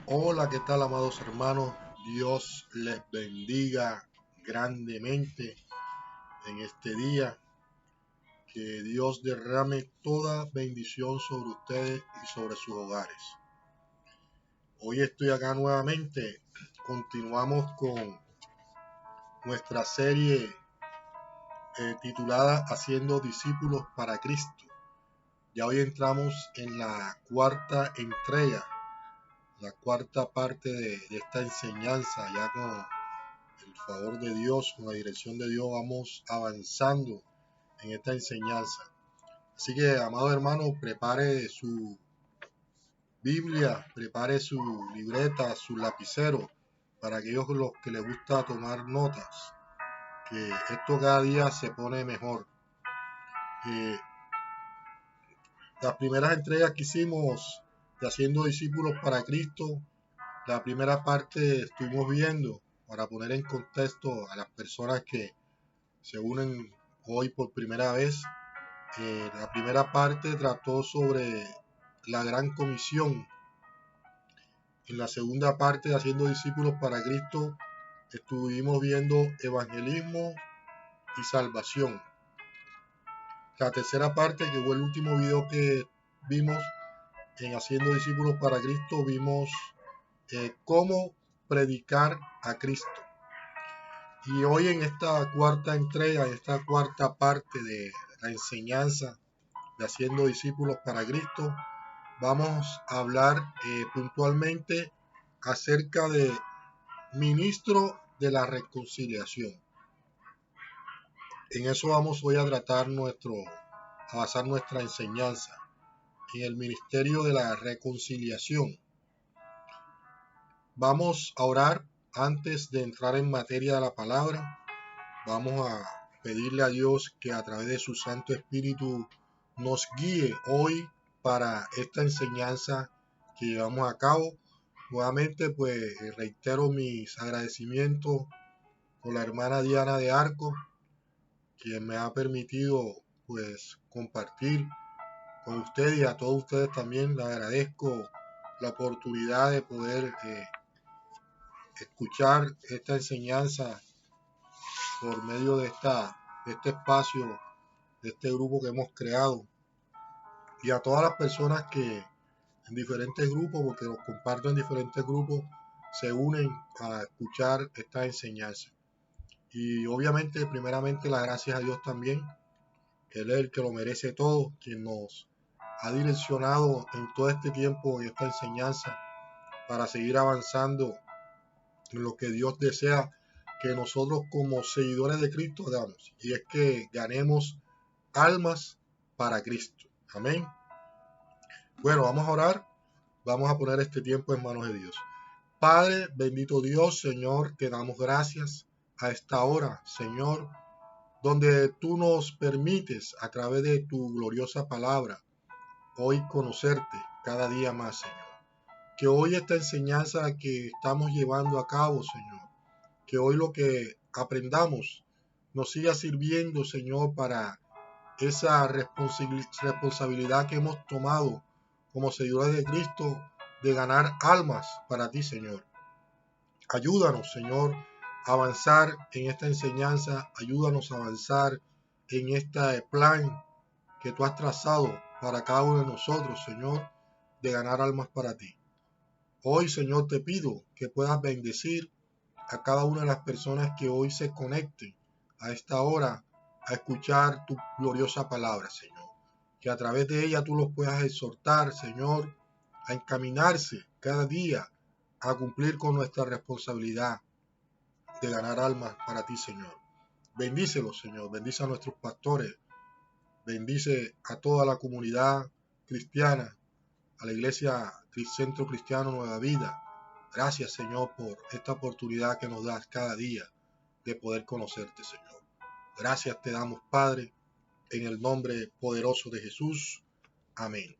Hola, ¿qué tal, amados hermanos? Dios les bendiga grandemente en este día. Que Dios derrame toda bendición sobre ustedes y sobre sus hogares. Hoy estoy acá nuevamente. Continuamos con nuestra serie titulada Haciendo discípulos para Cristo. Ya hoy entramos en la cuarta entrega, la cuarta parte de esta enseñanza, ya con el favor de Dios, con la dirección de Dios, vamos avanzando en esta enseñanza. Así que, amado hermano, prepare su Biblia, prepare su libreta, su lapicero, para aquellos los que les gusta tomar notas, que esto cada día se pone mejor. Eh, las primeras entregas que hicimos de Haciendo Discípulos para Cristo, la primera parte estuvimos viendo, para poner en contexto a las personas que se unen hoy por primera vez. La primera parte trató sobre la gran comisión. En la segunda parte, Haciendo discípulos para Cristo, estuvimos viendo evangelismo y salvación. La tercera parte, que fue el último video que vimos en Haciendo discípulos para Cristo, vimos cómo predicar a Cristo. Y hoy en esta cuarta entrega, en esta cuarta parte de la enseñanza de Haciendo discípulos para Cristo, vamos a hablar puntualmente acerca de ministro de la reconciliación. En eso vamos hoy a tratar a basar nuestra enseñanza en el ministerio de la reconciliación. Vamos a orar antes de entrar en materia de la palabra. Vamos a pedirle a Dios que a través de su Santo Espíritu nos guíe hoy para esta enseñanza que llevamos a cabo. Nuevamente, pues reitero mis agradecimientos con la hermana Diana de Arco, quien me ha permitido pues compartir con ustedes, y a todos ustedes también les agradezco la oportunidad de poder escuchar esta enseñanza por medio de este espacio, de este grupo que hemos creado, y a todas las personas que en diferentes grupos, porque los comparto en diferentes grupos, se unen a escuchar esta enseñanza. Y obviamente, primeramente, las gracias a Dios también. Él es el que lo merece todo, quien nos ha direccionado en todo este tiempo en esta enseñanza para seguir avanzando en lo que Dios desea que nosotros como seguidores de Cristo hagamos, y es que ganemos almas para Cristo. Amén. Bueno, vamos a orar, vamos a poner este tiempo en manos de Dios. Padre, bendito Dios, Señor, te damos gracias a esta hora, Señor, donde tú nos permites a través de tu gloriosa palabra hoy conocerte cada día más, Señor. Que hoy esta enseñanza que estamos llevando a cabo, Señor, que hoy lo que aprendamos nos siga sirviendo, Señor, para esa responsabilidad que hemos tomado como seguidores de Cristo de ganar almas para ti, Señor. Ayúdanos, Señor, a avanzar en esta enseñanza, ayúdanos a avanzar en este plan que tú has trazado para cada uno de nosotros, Señor, de ganar almas para ti. Hoy, Señor, te pido que puedas bendecir a cada una de las personas que hoy se conecten a esta hora a escuchar tu gloriosa palabra, Señor. Que a través de ella tú los puedas exhortar, Señor, a encaminarse cada día a cumplir con nuestra responsabilidad de ganar almas para ti, Señor. Bendícelos, Señor. Bendice a nuestros pastores. Bendice a toda la comunidad cristiana, a la iglesia Centro Cristiano Nueva Vida. Gracias, Señor, por esta oportunidad que nos das cada día de poder conocerte, Señor. Gracias te damos, Padre, en el nombre poderoso de Jesús. Amén.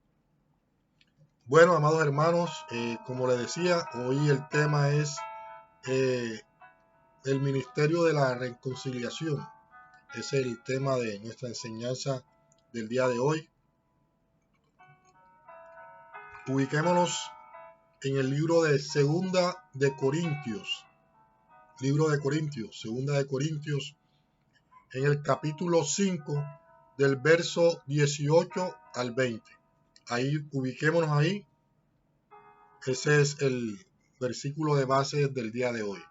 Bueno, amados hermanos, como les decía, hoy el tema es el ministerio de la reconciliación. Es el tema de nuestra enseñanza del día de hoy. Ubiquémonos en el libro de Segunda de Corintios, Segunda de Corintios, en el capítulo 5, del verso 18 al 20. Ahí, ubiquémonos ahí. Ese es el versículo de base del día de hoy.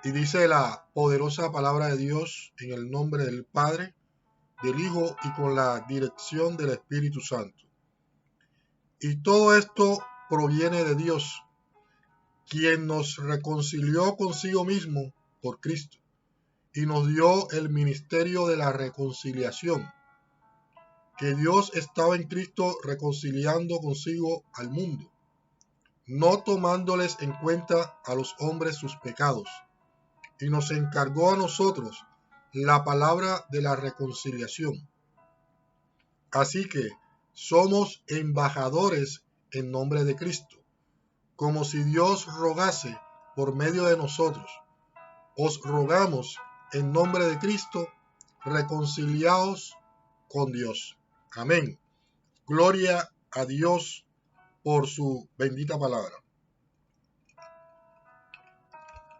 Y dice la poderosa palabra de Dios en el nombre del Padre, del Hijo y con la dirección del Espíritu Santo. Y todo esto proviene de Dios, quien nos reconcilió consigo mismo por Cristo y nos dio el ministerio de la reconciliación, que Dios estaba en Cristo reconciliando consigo al mundo, no tomándoles en cuenta a los hombres sus pecados, y nos encargó a nosotros la palabra de la reconciliación. Así que somos embajadores en nombre de Cristo, como si Dios rogase por medio de nosotros. Os rogamos en nombre de Cristo, reconciliaos con Dios. Amén. Gloria a Dios por su bendita palabra.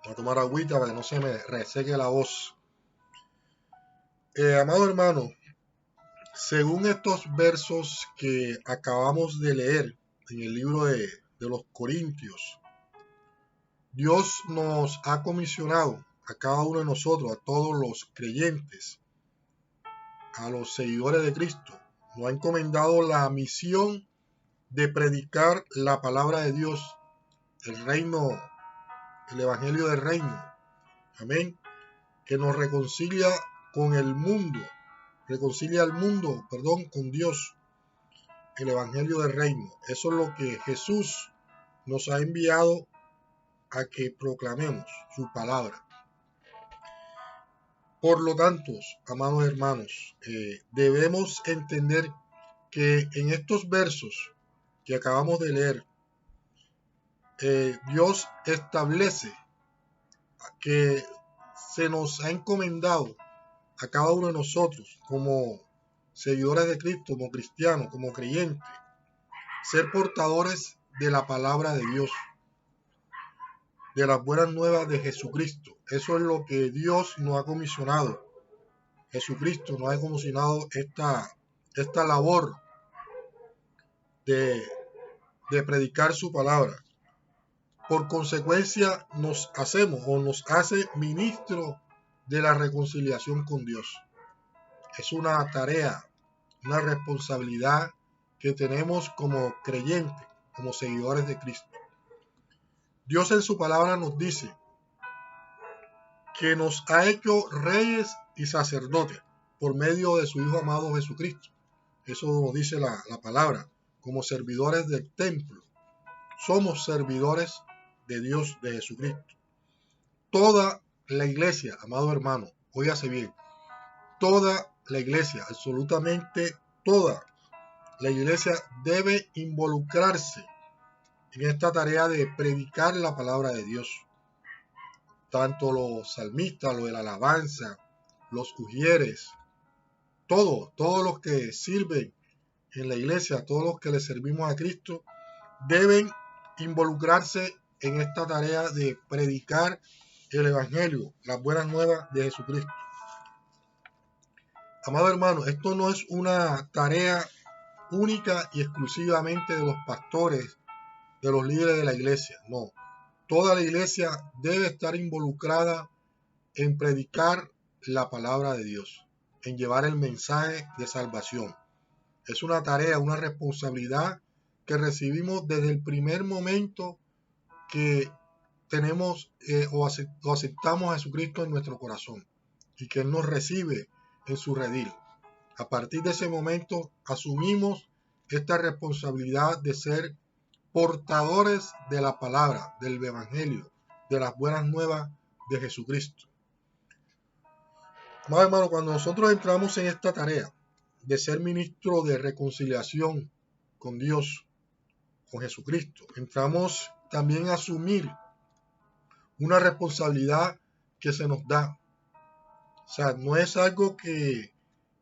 Voy a tomar agüita para que no se me reseque la voz. Amado hermano, según estos versos que acabamos de leer en el libro de los Corintios, Dios nos ha comisionado a cada uno de nosotros, a todos los creyentes, a los seguidores de Cristo, nos ha encomendado la misión de predicar la palabra de Dios, el reino, el evangelio del reino. Amén. Que nos reconcilia con el mundo, reconcilia al mundo, con Dios, el evangelio del reino. Eso es lo que Jesús nos ha enviado a que proclamemos su palabra. Por lo tanto, amados hermanos, debemos entender que en estos versos que acabamos de leer, Dios establece que se nos ha encomendado a cada uno de nosotros como seguidores de Cristo, como cristianos, como creyentes, ser portadores de la palabra de Dios, de las buenas nuevas de Jesucristo. Eso es lo que Dios nos ha comisionado. Jesucristo nos ha comisionado esta labor de predicar su palabra. Por consecuencia, nos hace ministro de la reconciliación con Dios. Es una tarea, una responsabilidad que tenemos como creyentes, como seguidores de Cristo. Dios en su palabra nos dice que nos ha hecho reyes y sacerdotes por medio de su Hijo amado Jesucristo. Eso nos dice la palabra, como servidores del templo. Somos servidores de Dios, de Jesucristo. Toda la iglesia, amado hermano, óigase bien, toda la iglesia, absolutamente toda la iglesia debe involucrarse en esta tarea de predicar la palabra de Dios. Tanto los salmistas, los de la alabanza, los ujieres, todos los que sirven en la iglesia, todos los que le servimos a Cristo, deben involucrarse en esta tarea de predicar el evangelio, las buenas nuevas de Jesucristo. Amado hermano, esto no es una tarea única y exclusivamente de los pastores, de los líderes de la iglesia, no. Toda la iglesia debe estar involucrada en predicar la palabra de Dios, en llevar el mensaje de salvación. Es una tarea, una responsabilidad que recibimos desde el primer momento que tenemos o aceptamos a Jesucristo en nuestro corazón y que Él nos recibe en su redil. A partir de ese momento asumimos esta responsabilidad de ser portadores de la palabra, del evangelio, de las buenas nuevas de Jesucristo. Amado hermano, cuando nosotros entramos en esta tarea de ser ministro de reconciliación con Dios, con Jesucristo, entramos también a asumir una responsabilidad que se nos da. O sea, no es algo que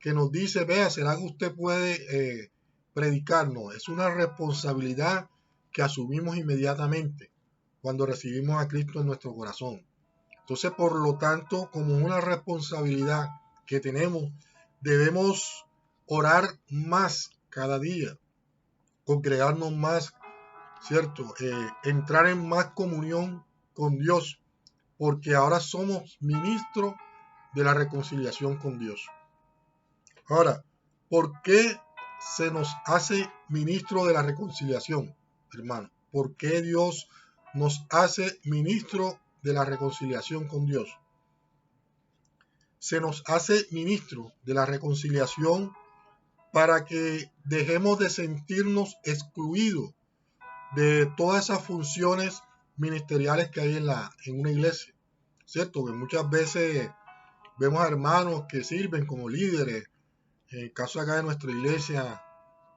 nos dice, vea, será que usted puede predicar. No, es una responsabilidad que asumimos inmediatamente cuando recibimos a Cristo en nuestro corazón. Entonces, por lo tanto, como una responsabilidad que tenemos, debemos orar más cada día, congregarnos más, ¿cierto? Entrar en más comunión con Dios, porque ahora somos ministros de la reconciliación con Dios. Ahora, ¿por qué se nos hace ministro de la reconciliación, hermano? ¿Por qué Dios nos hace ministro de la reconciliación con Dios? Se nos hace ministro de la reconciliación para que dejemos de sentirnos excluidos de todas esas funciones ministeriales que hay en una iglesia, ¿cierto? Que muchas veces vemos a hermanos que sirven como líderes, en el caso acá de nuestra iglesia,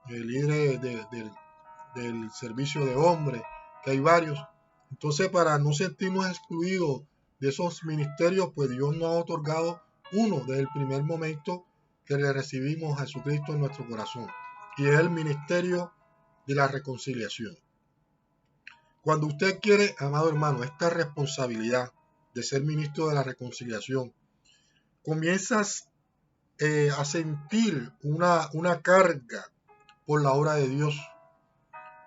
líderes del servicio de hombres, que hay varios. Entonces, para no sentirnos excluidos de esos ministerios, pues Dios nos ha otorgado uno desde el primer momento que le recibimos a Jesucristo en nuestro corazón, y es el ministerio de la reconciliación. Cuando usted quiere, amado hermano, esta responsabilidad de ser ministro de la reconciliación, comienzas a sentir una carga por la obra de Dios,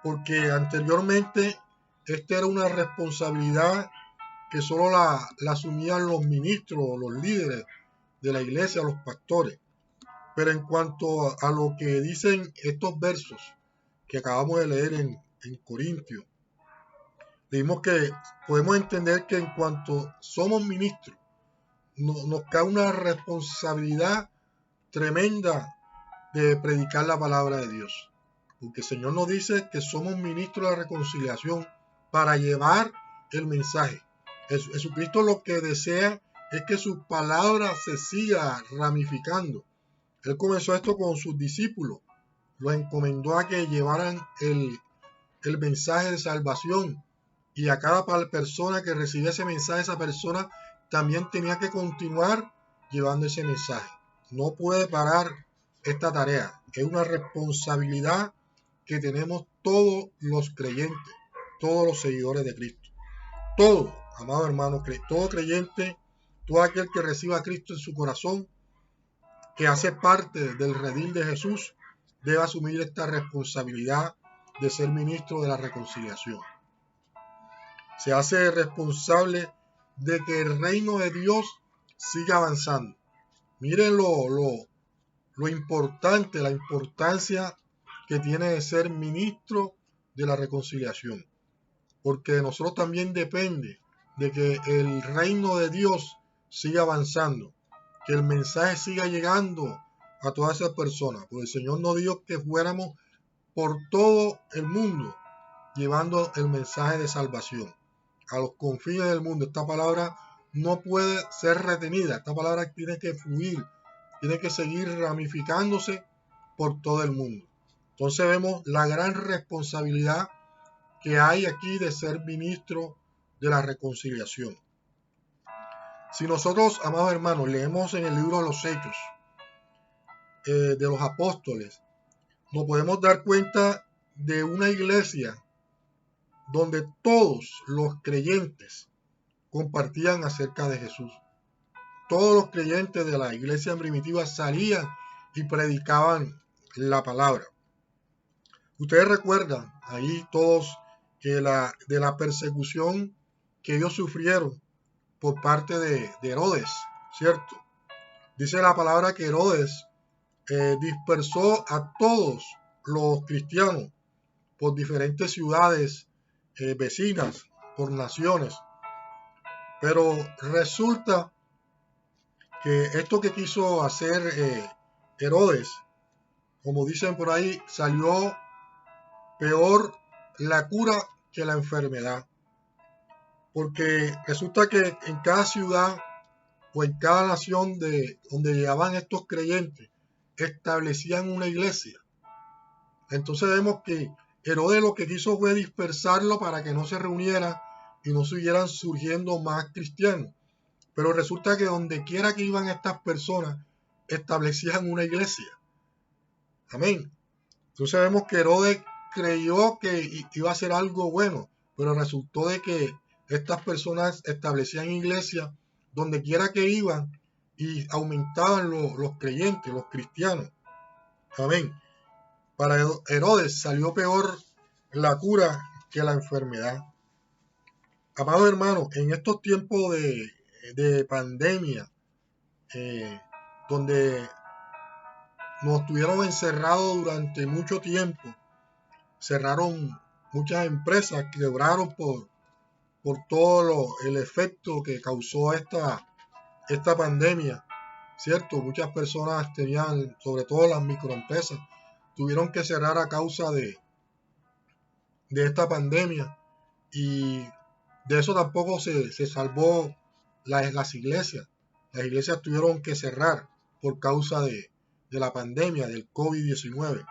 porque anteriormente esta era una responsabilidad que solo la asumían los ministros, los líderes de la iglesia, los pastores. Pero en cuanto a lo que dicen estos versos que acabamos de leer en Corintios, vimos que podemos entender que en cuanto somos ministros, nos cae una responsabilidad tremenda de predicar la palabra de Dios. Porque el Señor nos dice que somos ministros de la reconciliación para llevar el mensaje. Jesucristo lo que desea es que su palabra se siga ramificando. Él comenzó esto con sus discípulos. Los encomendó a que llevaran el mensaje de salvación. Y a cada persona que recibía ese mensaje, esa persona también tenía que continuar llevando ese mensaje. No puede parar esta tarea. Es una responsabilidad que tenemos todos los creyentes, todos los seguidores de Cristo. Todo, amado hermano, todo creyente, todo aquel que reciba a Cristo en su corazón, que hace parte del redil de Jesús, debe asumir esta responsabilidad de ser ministro de la reconciliación. Se hace responsable de que el reino de Dios siga avanzando. Miren lo importante, la importancia que tiene de ser ministro de la reconciliación. Porque de nosotros también depende de que el reino de Dios siga avanzando, que el mensaje siga llegando a todas esas personas. Porque el Señor nos dijo que fuéramos por todo el mundo llevando el mensaje de salvación a los confines del mundo. Esta palabra no puede ser retenida. Esta palabra tiene que fluir, tiene que seguir ramificándose por todo el mundo. Entonces vemos la gran responsabilidad que hay aquí de ser ministro de la reconciliación. Si nosotros, amados hermanos, leemos en el libro de los Hechos de los Apóstoles, nos podemos dar cuenta de una iglesia donde todos los creyentes compartían acerca de Jesús. Todos los creyentes de la iglesia primitiva salían y predicaban la palabra. Ustedes recuerdan ahí todos que de la persecución que ellos sufrieron por parte de Herodes, ¿cierto? Dice la palabra que Herodes dispersó a todos los cristianos por diferentes ciudades vecinas, por naciones. Pero resulta que esto que quiso hacer Herodes, como dicen por ahí, salió peor la cura que la enfermedad. Porque resulta que en cada ciudad o en cada nación donde llegaban estos creyentes, establecían una iglesia. Entonces vemos que Herodes lo que quiso fue dispersarlo para que no se reunieran y no siguieran surgiendo más cristianos. Pero resulta que donde quiera que iban estas personas, establecían una iglesia. Amén. Entonces vemos que Herodes creyó que iba a ser algo bueno, pero resultó de que estas personas establecían iglesias donde quiera que iban y aumentaban los creyentes, los cristianos. Amén. Para Herodes salió peor la cura que la enfermedad. Amados hermanos, en estos tiempos de pandemia, donde nos tuvieron encerrados durante mucho tiempo, cerraron muchas empresas, quebraron por todo el efecto que causó esta pandemia, ¿cierto? Muchas personas tenían, sobre todo las microempresas, tuvieron que cerrar a causa de esta pandemia, y de eso tampoco se salvó las iglesias. Las iglesias tuvieron que cerrar por causa de la pandemia del COVID-19.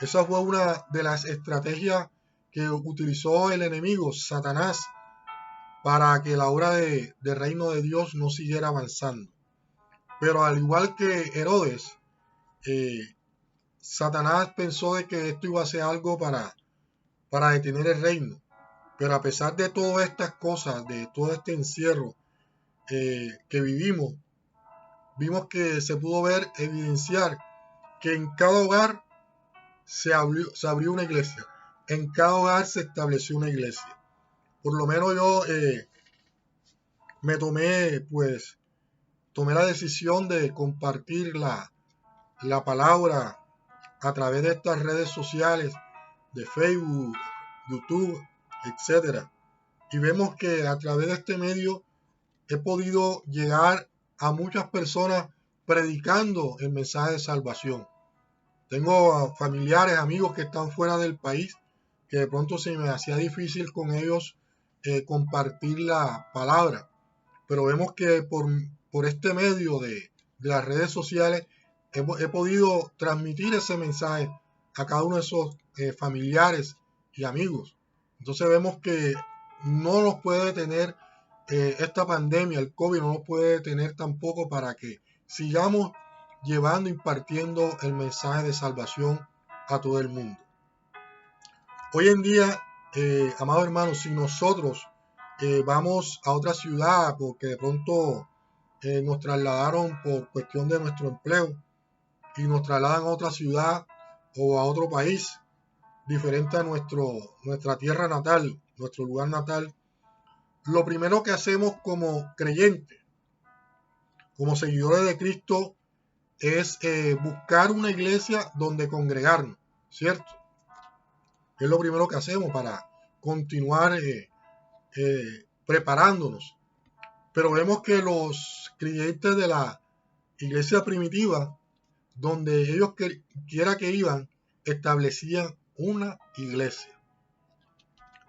Esa fue una de las estrategias que utilizó el enemigo, Satanás, para que la obra de reino de Dios no siguiera avanzando. Pero al igual que Herodes, Satanás pensó de que esto iba a ser algo para detener el reino. Pero a pesar de todas estas cosas, de todo este encierro que vivimos, vimos que se pudo evidenciar que en cada hogar se abrió una iglesia. En cada hogar se estableció una iglesia. Por lo menos yo me tomé la decisión de compartir la palabra a través de estas redes sociales, de Facebook, YouTube, etcétera. Y vemos que a través de este medio he podido llegar a muchas personas predicando el mensaje de salvación. Tengo familiares, amigos que están fuera del país, que de pronto se me hacía difícil con ellos compartir la palabra. Pero vemos que por este medio de las redes sociales he podido transmitir ese mensaje a cada uno de esos familiares y amigos. Entonces vemos que no nos puede detener esta pandemia, el COVID no nos puede detener tampoco para que sigamos llevando, impartiendo el mensaje de salvación a todo el mundo. Hoy en día, amados hermanos, si nosotros vamos a otra ciudad porque de pronto nos trasladaron por cuestión de nuestro empleo y nos trasladan a otra ciudad o a otro país diferente a nuestra tierra natal, nuestro lugar natal, lo primero que hacemos como creyentes, como seguidores de Cristo, es buscar una iglesia donde congregarnos, ¿cierto? Es lo primero que hacemos para continuar preparándonos. Pero vemos que los creyentes de la iglesia primitiva, donde ellos quiera que iban, establecían una iglesia.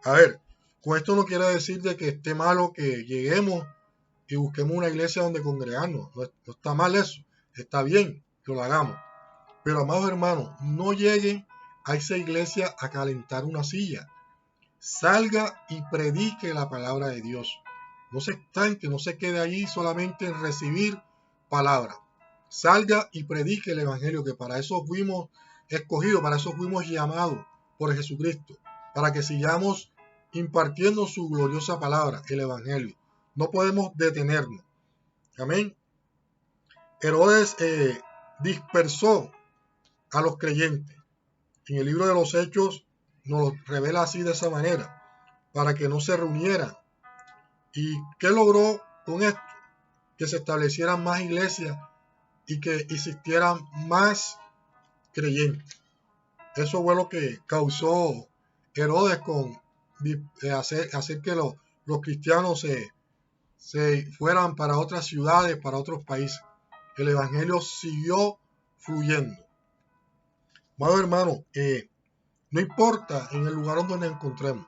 A ver, con esto no quiere decir de que esté malo que lleguemos y busquemos una iglesia donde congregarnos. No está mal eso, está bien que lo hagamos. Pero amados hermanos, no lleguen a esa iglesia a calentar una silla. Salga y predique la palabra de Dios. No se estanque, no se quede allí solamente en recibir palabra. Salga y predique el evangelio, que para eso fuimos escogidos, para eso fuimos llamados por Jesucristo, para que sigamos impartiendo su gloriosa palabra, el evangelio. No podemos detenernos. Amén. Herodes dispersó a los creyentes. En el libro de los Hechos nos lo revela así, de esa manera, para que no se reunieran. ¿Y qué logró con esto? Que se establecieran más iglesias y que existieran más creyentes. Eso fue lo que causó Herodes con hacer que los cristianos se fueran para otras ciudades, para otros países. El evangelio siguió fluyendo. Amado hermano, no importa en el lugar donde nos encontremos.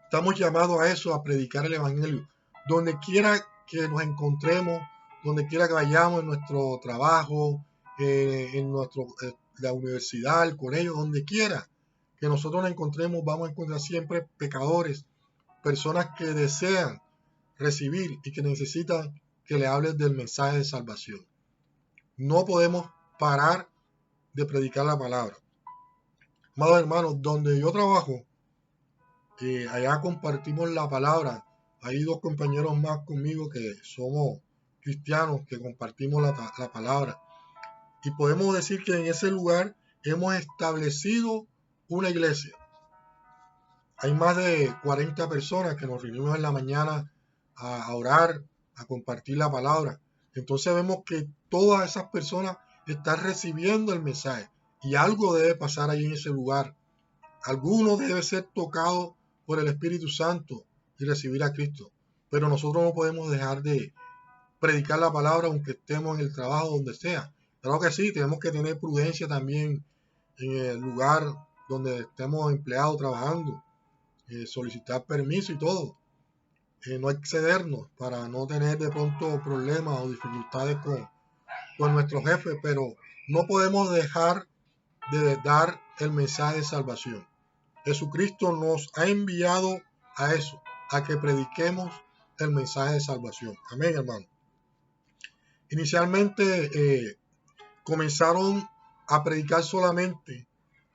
Estamos llamados a eso, a predicar el evangelio. Donde quiera que nos encontremos, donde quiera que vayamos, en nuestro trabajo, en la universidad, el colegio, donde quiera que nosotros nos encontremos, vamos a encontrar siempre pecadores, personas que desean recibir y que necesitan que le hables del mensaje de salvación. No podemos parar de predicar la palabra. Amados hermanos, donde yo trabajo, allá compartimos la palabra. Hay dos compañeros más conmigo que somos cristianos, que compartimos la palabra. Y podemos decir que en ese lugar hemos establecido una iglesia. Hay más de 40 personas que nos reunimos en la mañana a orar, a compartir la palabra. Entonces vemos que todas esas personas están recibiendo el mensaje y algo debe pasar ahí en ese lugar. Alguno debe ser tocado por el Espíritu Santo y recibir a Cristo. Pero nosotros no podemos dejar de predicar la palabra aunque estemos en el trabajo donde sea. Claro que sí, tenemos que tener prudencia también en el lugar donde estemos empleados trabajando, solicitar permiso y todo, no excedernos para no tener de pronto problemas o dificultades con nuestro jefe, pero no podemos dejar de dar el mensaje de salvación. Jesucristo nos ha enviado a eso, a que prediquemos el mensaje de salvación. Amén, hermano. Inicialmente comenzaron a predicar solamente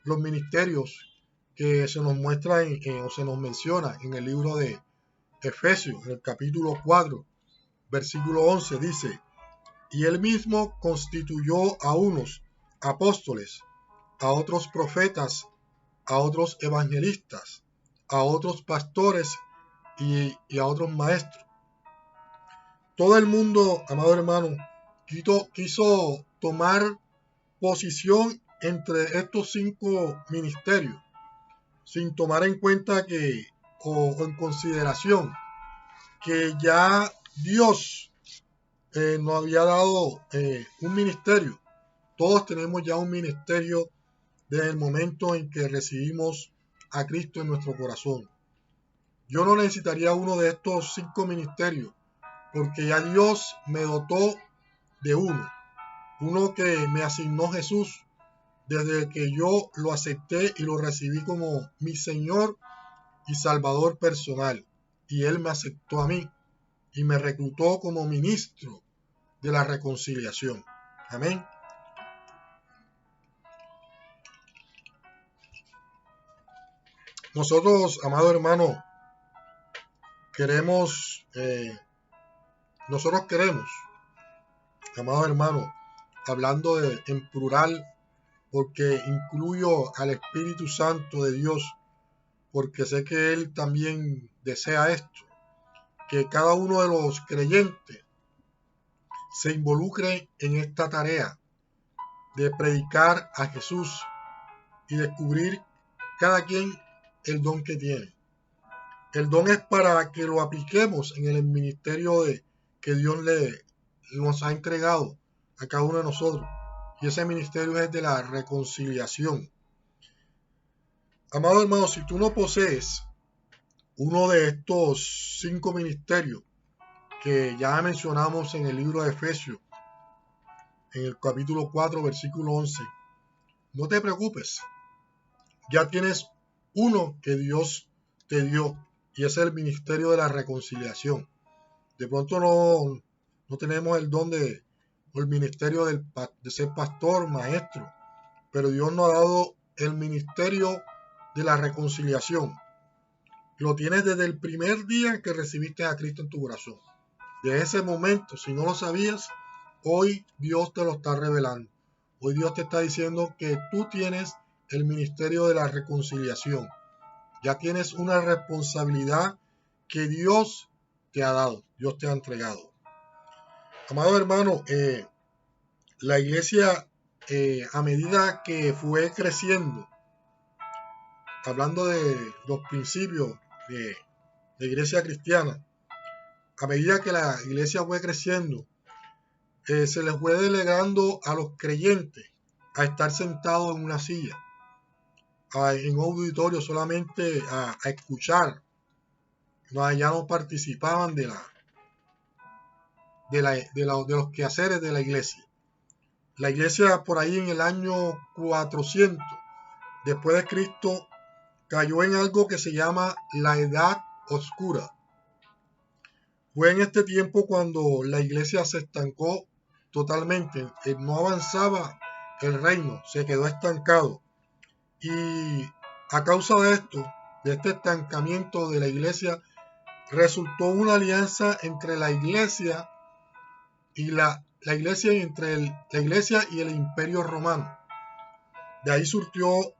los ministerios que se nos muestra o se nos menciona en el libro de Efesios, en el capítulo 4, versículo 11, dice: y él mismo constituyó a unos apóstoles, a otros profetas, a otros evangelistas, a otros pastores y a otros maestros. Todo el mundo, amado hermano, quiso tomar posición entre estos 5 ministerios, sin tomar en cuenta o en consideración que ya Dios nos había dado un ministerio. Todos tenemos ya un ministerio desde el momento en que recibimos a Cristo en nuestro corazón. Yo no necesitaría uno de estos 5 ministerios, porque ya Dios me dotó de uno que me asignó Jesús desde que yo lo acepté y lo recibí como mi Señor y Salvador personal. Y Él me aceptó a mí y me reclutó como ministro de la reconciliación. Amén. Nosotros, amado hermano, queremos, amado hermano, hablando en plural, porque incluyo al Espíritu Santo de Dios, porque sé que Él también desea esto, que cada uno de los creyentes se involucre en esta tarea de predicar a Jesús y descubrir cada quien el don que tiene. El don es para que lo apliquemos en el ministerio que Dios nos ha entregado a cada uno de nosotros. Y ese ministerio es de la reconciliación. Amado hermano, si tú no posees uno de estos 5 ministerios que ya mencionamos en el libro de Efesios, en el capítulo 4, versículo 11, no te preocupes. Ya tienes uno que Dios te dio, y es el ministerio de la reconciliación. De pronto no tenemos el don o el ministerio de ser pastor, maestro, pero Dios nos ha dado el ministerio de la reconciliación. Lo tienes desde el primer día que recibiste a Cristo en tu corazón. De ese momento, si no lo sabías, hoy Dios te lo está revelando. Hoy Dios te está diciendo que tú tienes el ministerio de la reconciliación. Ya tienes una responsabilidad que Dios te ha dado, Dios te ha entregado. Amado hermano, la iglesia, a medida que fue creciendo, hablando de los principios de la iglesia cristiana, a medida que la iglesia fue creciendo, se les fue delegando a los creyentes a estar sentados en una silla, en un auditorio solamente a escuchar. Ya no participaban de los quehaceres de la iglesia. La iglesia por ahí en el año 400 después de Cristo cayó en algo que se llama la Edad Oscura. Fue en este tiempo cuando la iglesia se estancó totalmente, no avanzaba el reino, se quedó estancado. Y a causa de esto, de este estancamiento de la iglesia, resultó una alianza entre la iglesia y la iglesia y el Imperio Romano. De ahí surgió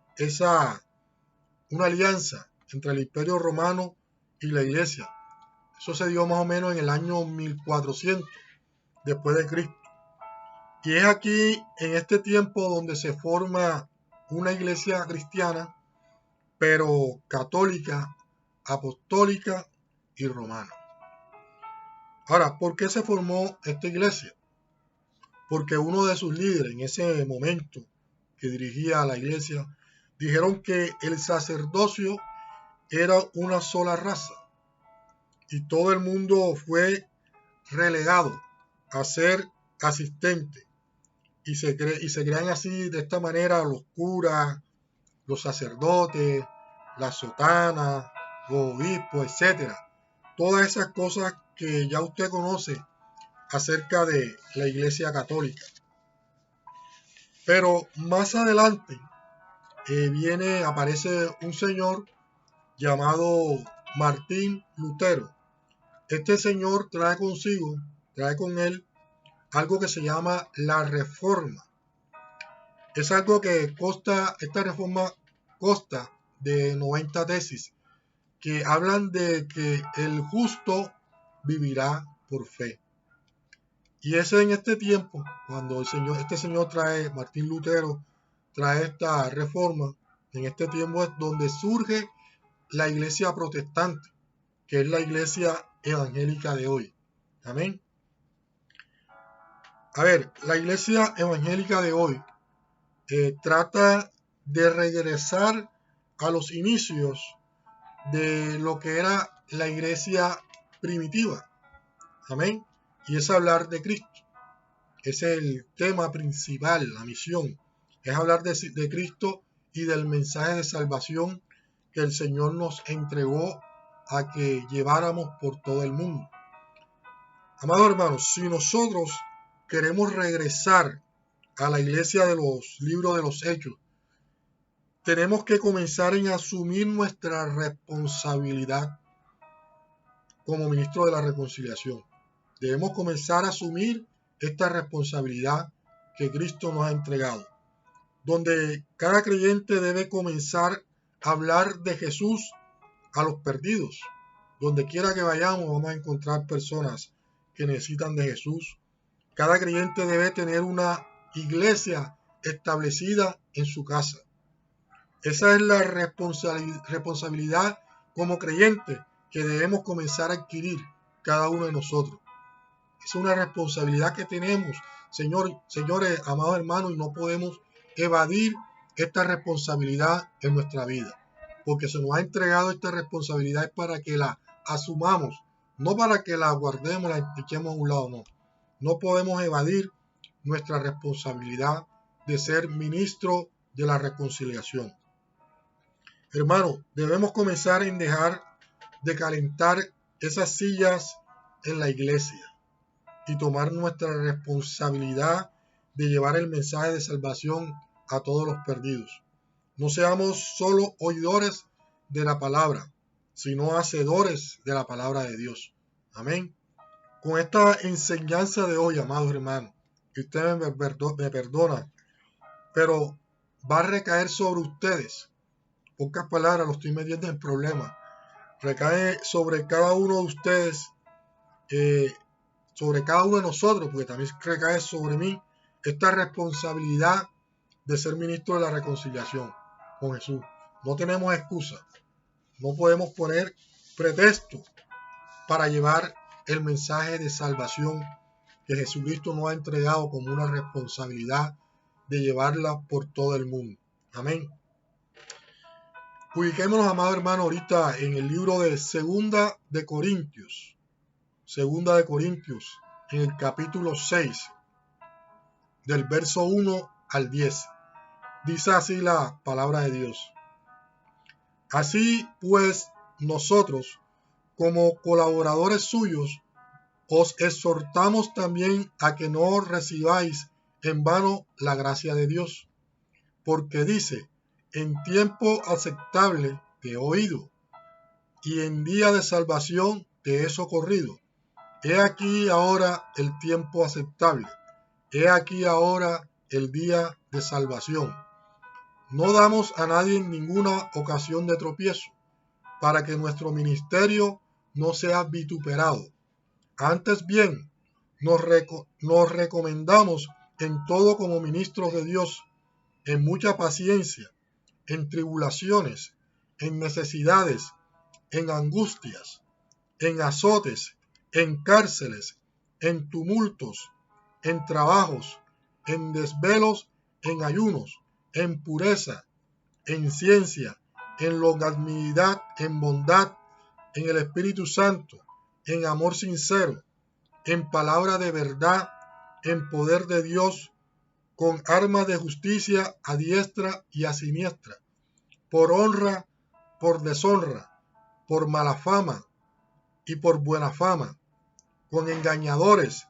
una alianza entre el Imperio Romano y la iglesia. Eso se dio más o menos en el año 1400 después de Cristo. Y es aquí, en este tiempo, donde se forma una iglesia cristiana, pero católica, apostólica y romana. Ahora, ¿por qué se formó esta iglesia? Porque uno de sus líderes en ese momento que dirigía a la iglesia, dijeron que el sacerdocio era una sola raza y todo el mundo fue relegado a ser asistente y se crean así de esta manera los curas, los sacerdotes, las sotanas, los obispos, etcétera. Todas esas cosas que ya usted conoce acerca de la Iglesia Católica. Pero más adelante aparece un señor llamado Martín Lutero. Este señor trae con él algo que se llama la Reforma. Es algo que esta reforma consta de 90 tesis que hablan de que el justo vivirá por fe. Y es en este tiempo, cuando este señor Martín Lutero, trae esta reforma, en este tiempo es donde surge la iglesia protestante, que es la iglesia evangélica de hoy. Amén. A ver, la iglesia evangélica de hoy trata de regresar a los inicios de lo que era la iglesia primitiva. Amén. Y es hablar de Cristo. Ese es el tema principal, la misión. Es hablar de Cristo y del mensaje de salvación que el Señor nos entregó a que lleváramos por todo el mundo. Amados hermanos, si nosotros queremos regresar a la iglesia de los libros de los Hechos, tenemos que comenzar en asumir nuestra responsabilidad como ministro de la reconciliación. Debemos comenzar a asumir esta responsabilidad que Cristo nos ha entregado, donde cada creyente debe comenzar a hablar de Jesús a los perdidos. Donde quiera que vayamos vamos a encontrar personas que necesitan de Jesús. Cada creyente debe tener una iglesia establecida en su casa. Esa es la responsabilidad como creyente que debemos comenzar a adquirir cada uno de nosotros. Es una responsabilidad que tenemos, señores, amados hermanos, y no podemos evadir esta responsabilidad en nuestra vida, porque se nos ha entregado esta responsabilidad para que la asumamos, no para que la guardemos, la echemos a un lado, no. No podemos evadir nuestra responsabilidad de ser ministro de la reconciliación. Hermanos, debemos comenzar en dejar de calentar esas sillas en la iglesia y tomar nuestra responsabilidad de llevar el mensaje de salvación a todos los perdidos. No seamos solo oidores de la palabra, sino hacedores de la palabra de Dios. Amén. Con esta enseñanza de hoy, amados hermanos, que ustedes me perdonan, pero va a recaer sobre ustedes. Pocas palabras, lo estoy metiendo en problema. Recae sobre cada uno de ustedes, sobre cada uno de nosotros, porque también recae sobre mí esta responsabilidad de ser ministro de la reconciliación con Jesús. No tenemos excusa. No podemos poner pretexto para llevar el mensaje de salvación que Jesucristo nos ha entregado como una responsabilidad de llevarla por todo el mundo. Amén. Ubiquémonos, amados hermanos, ahorita en el libro de Segunda de Corintios, en el capítulo 6, del verso 1 al 10. Dice así la palabra de Dios. Así pues, nosotros, como colaboradores suyos, os exhortamos también a que no recibáis en vano la gracia de Dios, porque dice, en tiempo aceptable te he oído, y en día de salvación te he socorrido. He aquí ahora el tiempo aceptable, he aquí ahora el día de salvación. No damos a nadie ninguna ocasión de tropiezo, para que nuestro ministerio no sea vituperado. Antes bien, nos recomendamos en todo como ministros de Dios, en mucha paciencia, en tribulaciones, en necesidades, en angustias, en azotes, en cárceles, en tumultos, en trabajos, en desvelos, en ayunos, en pureza, en ciencia, en longanimidad, en bondad, en el Espíritu Santo, en amor sincero, en palabra de verdad, en poder de Dios, con armas de justicia a diestra y a siniestra, por honra, por deshonra, por mala fama y por buena fama, con engañadores,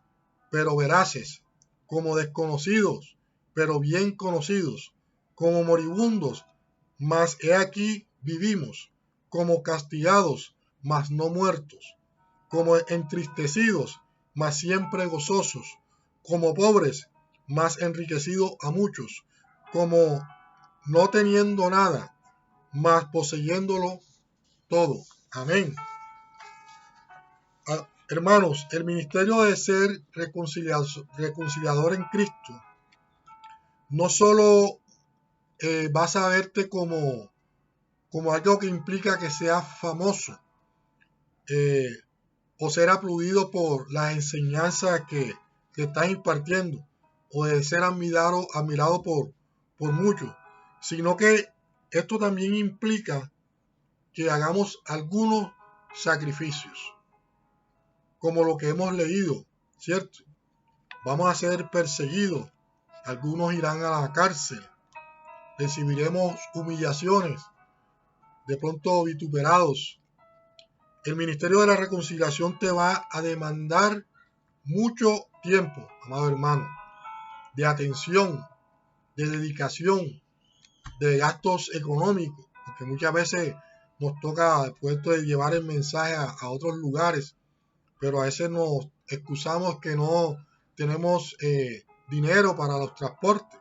pero veraces, como desconocidos, pero bien conocidos, como moribundos, mas he aquí vivimos, como castigados, mas no muertos, como entristecidos, mas siempre gozosos, como pobres, mas enriquecidos a muchos, como no teniendo nada, mas poseyéndolo todo. Amén. Hermanos, el ministerio de ser reconciliador en Cristo no solo vas a verte como algo que implica que seas famoso o ser aplaudido por las enseñanzas que estás impartiendo o de ser admirado por muchos, sino que esto también implica que hagamos algunos sacrificios, como lo que hemos leído, ¿cierto? Vamos a ser perseguidos, algunos irán a la cárcel, recibiremos humillaciones, de pronto vituperados. El ministerio de la reconciliación te va a demandar mucho tiempo, amado hermano, de atención, de dedicación, de gastos económicos, porque muchas veces nos toca después de llevar el mensaje a otros lugares, pero a veces nos excusamos que no tenemos dinero para los transportes.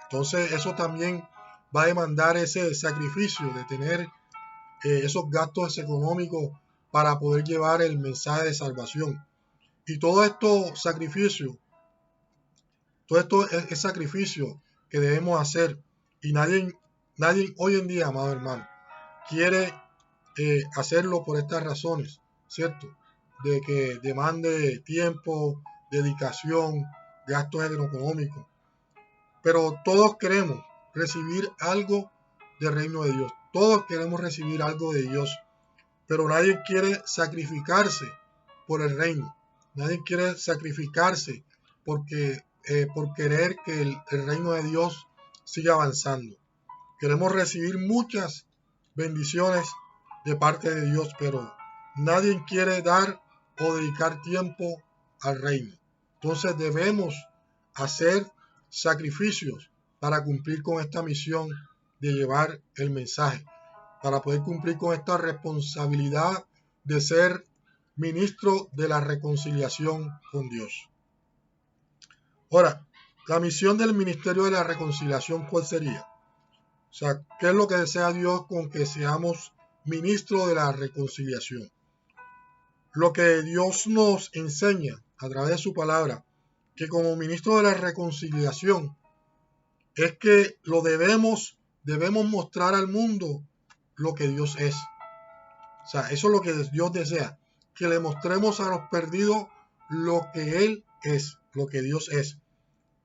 Entonces eso también va a demandar ese sacrificio de tener esos gastos económicos para poder llevar el mensaje de salvación. Y todo esto es sacrificio que debemos hacer. Y nadie hoy en día, amado hermano, quiere hacerlo por estas razones, ¿cierto? De que demande tiempo, dedicación, gastos económicos. Pero todos queremos recibir algo del reino de Dios. Todos queremos recibir algo de Dios. Pero nadie quiere sacrificarse por el reino. Nadie quiere sacrificarse por querer que el reino de Dios siga avanzando. Queremos recibir muchas bendiciones de parte de Dios, pero nadie quiere dar o dedicar tiempo al reino. Entonces debemos hacer sacrificios para cumplir con esta misión de llevar el mensaje, para poder cumplir con esta responsabilidad de ser ministro de la reconciliación con Dios. Ahora, la misión del ministerio de la reconciliación, ¿cuál sería? O sea, ¿qué es lo que desea Dios con que seamos ministros de la reconciliación? Lo que Dios nos enseña a través de su palabra, que como ministro de la reconciliación, es que debemos mostrar al mundo lo que Dios es. O sea, eso es lo que Dios desea, que le mostremos a los perdidos lo que Él es, lo que Dios es.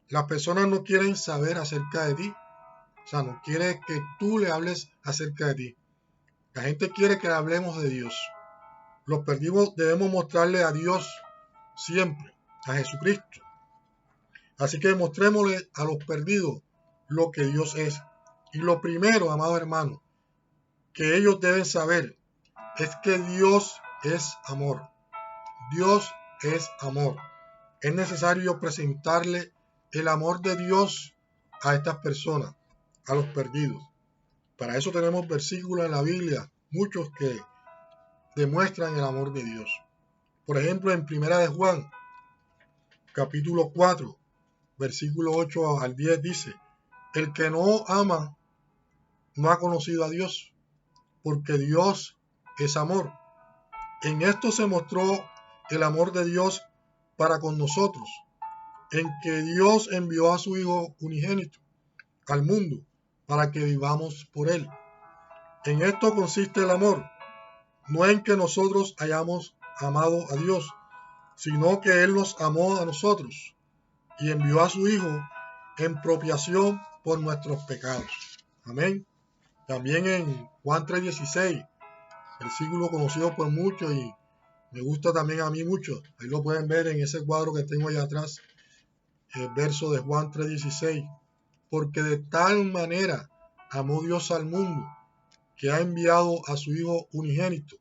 Las personas no quieren saber acerca de ti. O sea, no quiere que tú le hables acerca de ti. La gente quiere que le hablemos de Dios. Los perdidos debemos mostrarle a Dios siempre, a Jesucristo. Así que mostrémosle a los perdidos lo que Dios es. Y lo primero, amado hermano, que ellos deben saber es que Dios es amor. Dios es amor. Es necesario presentarle el amor de Dios a estas personas, a los perdidos. Para eso tenemos versículos en la Biblia, muchos que demuestran el amor de Dios. Por ejemplo, en Primera de Juan, capítulo 4, versículo 8 al 10 dice: el que no ama no ha conocido a Dios, porque Dios es amor. En esto se mostró el amor de Dios para con nosotros, en que Dios envió a su Hijo unigénito al mundo para que vivamos por él. En esto consiste el amor, no en que nosotros hayamos amado a Dios, sino que Él nos amó a nosotros y envió a su Hijo en propiación por nuestros pecados. Amén. También en Juan 3:16, versículo conocido por muchos y me gusta también a mí mucho. Ahí lo pueden ver en ese cuadro que tengo allá atrás, el verso de Juan 3:16. Porque de tal manera amó Dios al mundo, que ha enviado a su Hijo unigénito,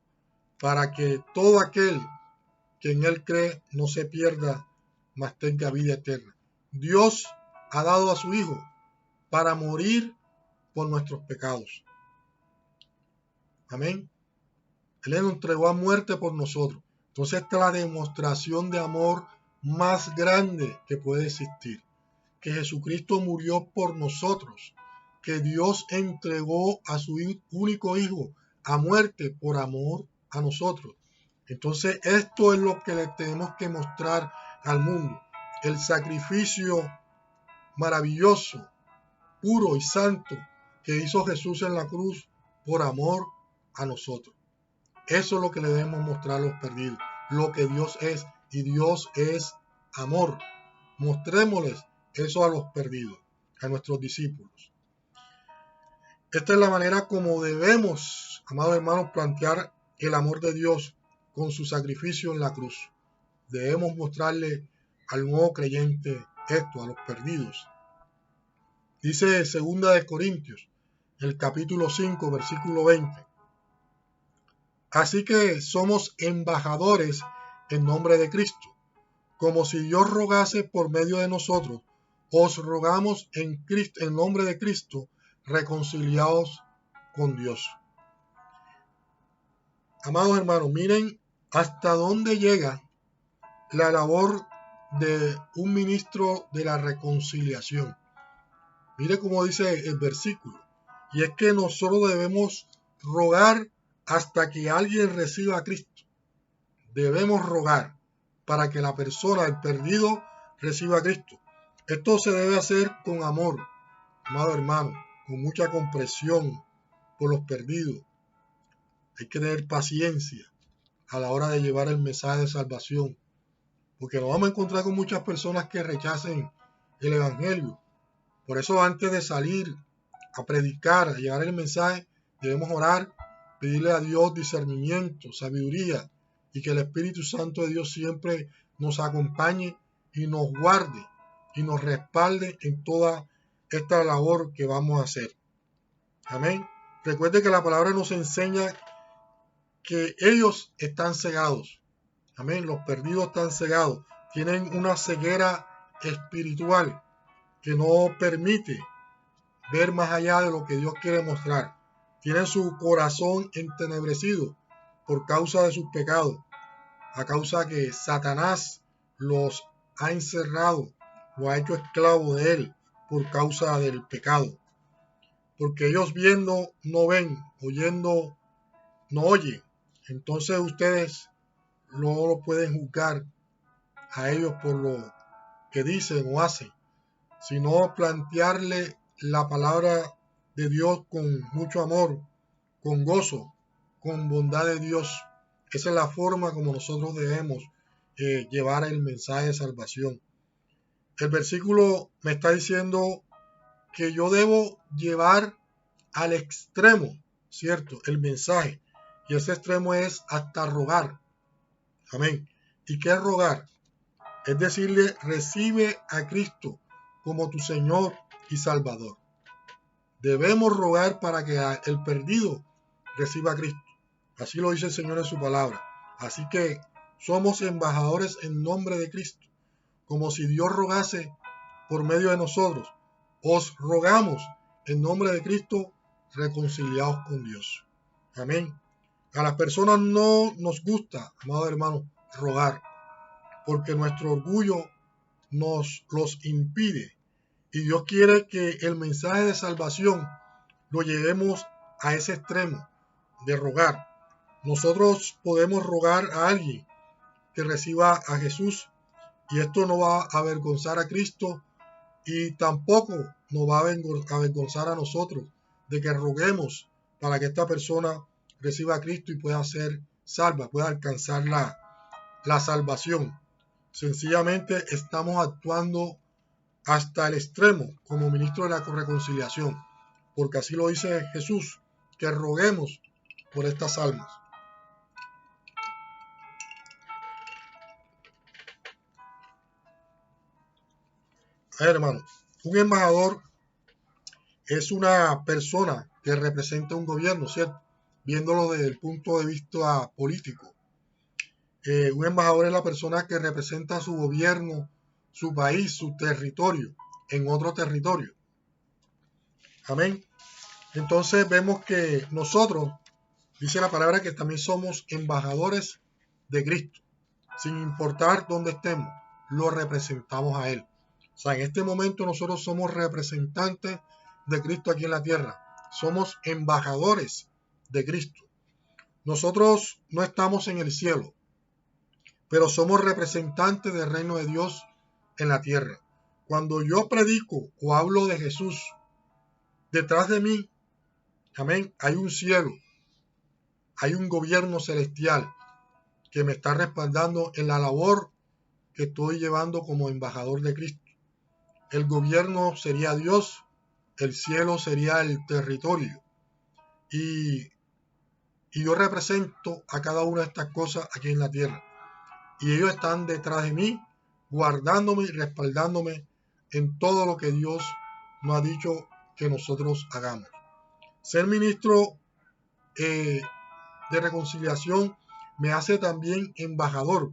para que todo aquel que en Él cree no se pierda, mas tenga vida eterna. Dios ha dado a su Hijo para morir por nuestros pecados. Amén. Él nos entregó a muerte por nosotros. Entonces esta es la demostración de amor más grande que puede existir. Que Jesucristo murió por nosotros. Que Dios entregó a su único Hijo a muerte por amor a nosotros. Entonces esto es lo que le tenemos que mostrar al mundo. El sacrificio maravilloso, puro y santo que hizo Jesús en la cruz por amor a nosotros. Eso es lo que le debemos mostrar a los perdidos, lo que Dios es, y Dios es amor. Mostrémosles eso a los perdidos, a nuestros discípulos. Esta es la manera como debemos, amados hermanos, plantear el amor de Dios con su sacrificio en la cruz. Debemos mostrarle al nuevo creyente esto, a los perdidos. Dice 2 Corintios, el capítulo 5, versículo 20. Así que somos embajadores en nombre de Cristo, como si Dios rogase por medio de nosotros. Os rogamos en nombre de Cristo, reconciliados con Dios. Amados hermanos, miren hasta dónde llega la labor de un ministro de la reconciliación. Mire cómo dice el versículo. Y es que nosotros debemos rogar hasta que alguien reciba a Cristo. Debemos rogar para que la persona, el perdido, reciba a Cristo. Esto se debe hacer con amor, amado hermano, con mucha comprensión por los perdidos. Hay que tener paciencia a la hora de llevar el mensaje de salvación, porque nos vamos a encontrar con muchas personas que rechacen el evangelio. Por eso, antes de salir a predicar, a llevar el mensaje, debemos orar, pedirle a Dios discernimiento, sabiduría, y que el Espíritu Santo de Dios siempre nos acompañe y nos guarde y nos respalde en toda esta labor que vamos a hacer. Amén. Recuerde que la palabra nos enseña que ellos están cegados. Amén. Los perdidos están cegados. Tienen una ceguera espiritual que no permite ver más allá de lo que Dios quiere mostrar. Tienen su corazón entenebrecido por causa de sus pecados, a causa que Satanás los ha encerrado, los ha hecho esclavos de él por causa del pecado. Porque ellos viendo no ven, oyendo no oyen. Entonces ustedes no lo pueden juzgar a ellos por lo que dicen o hacen, sino plantearle la palabra de Dios con mucho amor, con gozo, con bondad de Dios. Esa es la forma como nosotros debemos llevar el mensaje de salvación. El versículo me está diciendo que yo debo llevar al extremo, ¿cierto?, el mensaje. Y ese extremo es hasta rogar. Amén. ¿Y qué es rogar? Es decirle, recibe a Cristo como tu Señor y Salvador. Debemos rogar para que el perdido reciba a Cristo. Así lo dice el Señor en su palabra. Así que somos embajadores en nombre de Cristo, como si Dios rogase por medio de nosotros. Os rogamos en nombre de Cristo, reconciliados con Dios. Amén. A las personas no nos gusta, amados hermanos, rogar, porque nuestro orgullo nos los impide. Y Dios quiere que el mensaje de salvación lo llevemos a ese extremo de rogar. Nosotros podemos rogar a alguien que reciba a Jesús, y esto no va a avergonzar a Cristo, y tampoco nos va a avergonzar a nosotros de que roguemos para que esta persona reciba a Cristo y pueda ser salva, pueda alcanzar la salvación. Sencillamente estamos actuando hasta el extremo como ministro de la reconciliación, porque así lo dice Jesús, que roguemos por estas almas. Hermano, un embajador es una persona que representa un gobierno, ¿cierto? Viéndolo desde el punto de vista político. Un embajador es la persona que representa su gobierno, su país, su territorio, en otro territorio. Amén. Entonces vemos que nosotros, dice la palabra, que también somos embajadores de Cristo. Sin importar dónde estemos, lo representamos a Él. O sea, en este momento nosotros somos representantes de Cristo aquí en la tierra. Somos embajadores de Cristo. Nosotros no estamos en el cielo, pero somos representantes del reino de Dios en la tierra. Cuando yo predico o hablo de Jesús, detrás de mí, amén, hay un cielo, hay un gobierno celestial que me está respaldando en la labor que estoy llevando como embajador de Cristo. El gobierno sería Dios, el cielo sería el territorio. Y yo represento a cada una de estas cosas aquí en la tierra. Y ellos están detrás de mí, guardándome y respaldándome en todo lo que Dios nos ha dicho que nosotros hagamos. Ser ministro de reconciliación me hace también embajador,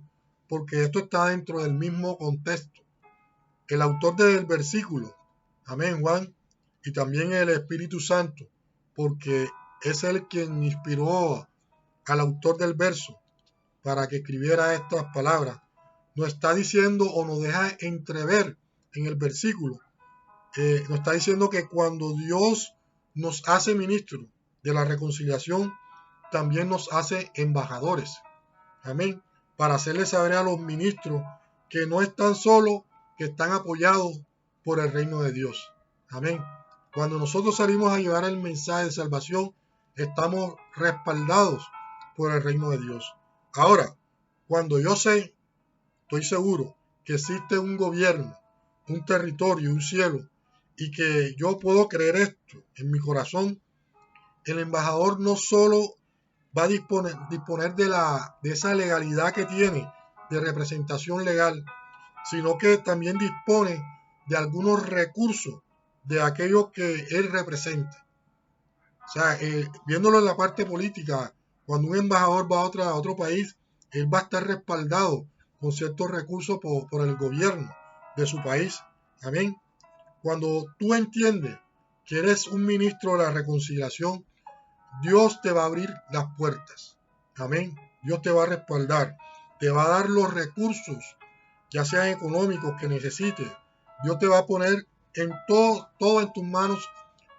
porque esto está dentro del mismo contexto. El autor del versículo, amén, Juan, y también el Espíritu Santo, porque es él quien inspiró al autor del verso para que escribiera estas palabras, nos está diciendo o nos deja entrever en el versículo, nos está diciendo que cuando Dios nos hace ministros de la reconciliación, también nos hace embajadores, amén, para hacerles saber a los ministros que no están solos, que están apoyados por el reino de Dios, amén. Cuando nosotros salimos a llevar el mensaje de salvación, estamos respaldados por el reino de Dios. Ahora, cuando yo sé, estoy seguro que existe un gobierno, un territorio, un cielo, y que yo puedo creer esto en mi corazón, el embajador no solo va a disponer de esa legalidad que tiene, de representación legal, sino que también dispone de algunos recursos de aquello que él representa. O sea, viéndolo en la parte política, cuando un embajador va a otro país, él va a estar respaldado con ciertos recursos por el gobierno de su país. Amén. Cuando tú entiendes que eres un ministro de la reconciliación, Dios te va a abrir las puertas. Amén. Dios te va a respaldar. Te va a dar los recursos, ya sean económicos, que necesites. Dios te va a poner en todo en tus manos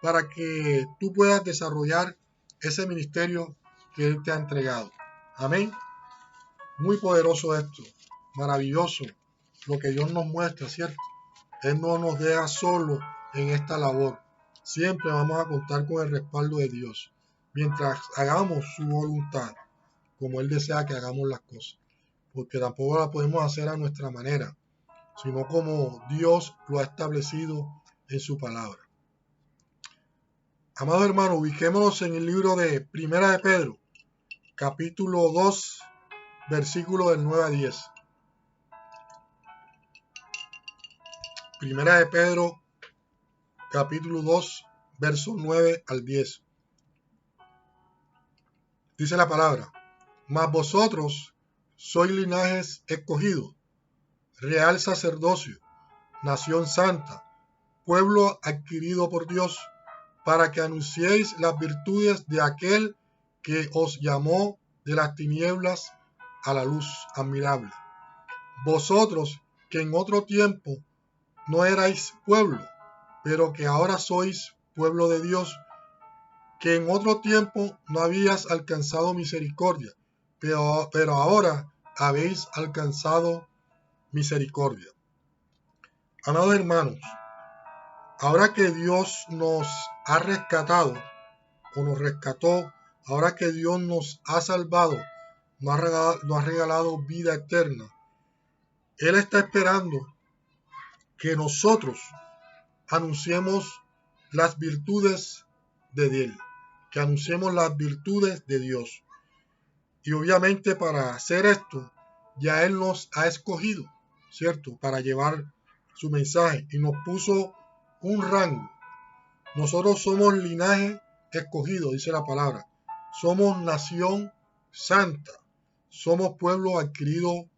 para que tú puedas desarrollar ese ministerio que Él te ha entregado. Amén. Muy poderoso esto. Maravilloso lo que Dios nos muestra, ¿cierto? Él no nos deja solo en esta labor. Siempre vamos a contar con el respaldo de Dios, mientras hagamos su voluntad, como Él desea que hagamos las cosas. Porque tampoco la podemos hacer a nuestra manera, sino como Dios lo ha establecido en su palabra. Amados hermanos, ubiquémonos en el libro de Primera de Pedro, capítulo 2, versículo del 9 a 10. Primera de Pedro, capítulo 2, versos 9 al 10. Dice la palabra: mas vosotros sois linajes escogidos, real sacerdocio, nación santa, pueblo adquirido por Dios, para que anunciéis las virtudes de aquel que os llamó de las tinieblas a la luz admirable. Vosotros que en otro tiempo no erais pueblo, pero que ahora sois pueblo de Dios, que en otro tiempo no habías alcanzado misericordia, pero ahora habéis alcanzado misericordia. Amados hermanos, ahora que Dios nos ha rescatado o nos rescató, ahora que Dios nos ha salvado, nos ha regalado vida eterna, Él está esperando que nosotros anunciemos las virtudes de Él, que anunciemos las virtudes de Dios. Y obviamente para hacer esto, ya Él nos ha escogido, ¿cierto? Para llevar su mensaje y nos puso un rango. Nosotros somos linaje escogido, dice la palabra. Somos nación santa. Somos pueblo adquirido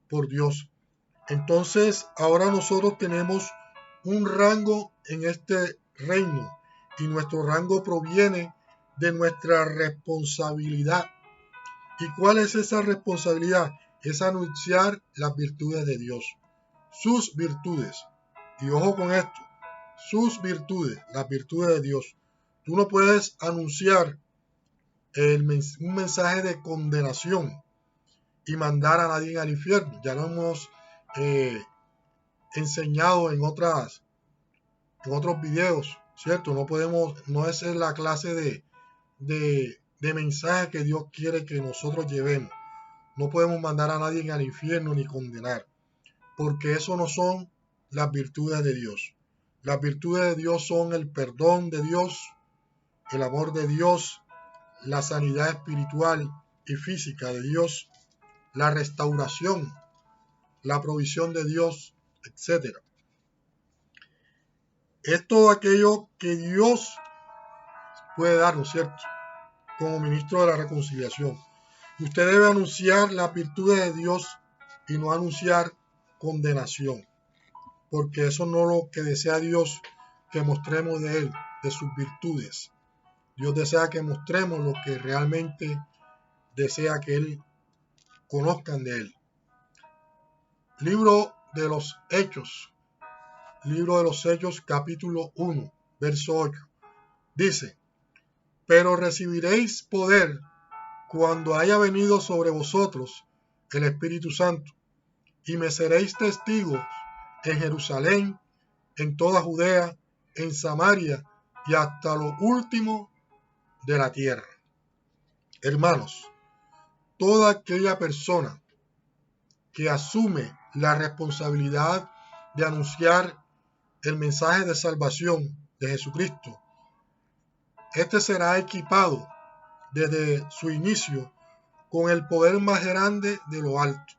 por Dios. Entonces, ahora nosotros tenemos un rango en este reino y nuestro rango proviene de nuestra responsabilidad. ¿Y cuál es esa responsabilidad? Es anunciar las virtudes de Dios, sus virtudes. Y ojo con esto, sus virtudes, las virtudes de Dios. Tú no puedes anunciar un mensaje de condenación y mandar a nadie al infierno. Ya lo hemos enseñado en otros videos, ¿cierto? No es la clase de mensaje que Dios quiere que nosotros llevemos. No podemos mandar a nadie al infierno ni condenar, porque eso no son las virtudes de Dios. Las virtudes de Dios son el perdón de Dios, el amor de Dios, la sanidad espiritual y física de Dios, la restauración, la provisión de Dios, etc. Es todo aquello que Dios puede darnos, ¿cierto? Como ministro de la reconciliación. Usted debe anunciar las virtudes de Dios y no anunciar condenación, porque eso no es lo que desea Dios que mostremos de Él, de sus virtudes. Dios desea que mostremos lo que realmente desea que Él conozcan de Él. Libro de los Hechos, capítulo 1, verso 8. Dice: pero recibiréis poder cuando haya venido sobre vosotros el Espíritu Santo, y me seréis testigos en Jerusalén, en toda Judea, en Samaria y hasta lo último de la tierra. Hermanos, toda aquella persona que asume la responsabilidad de anunciar el mensaje de salvación de Jesucristo, este será equipado desde su inicio con el poder más grande de lo alto,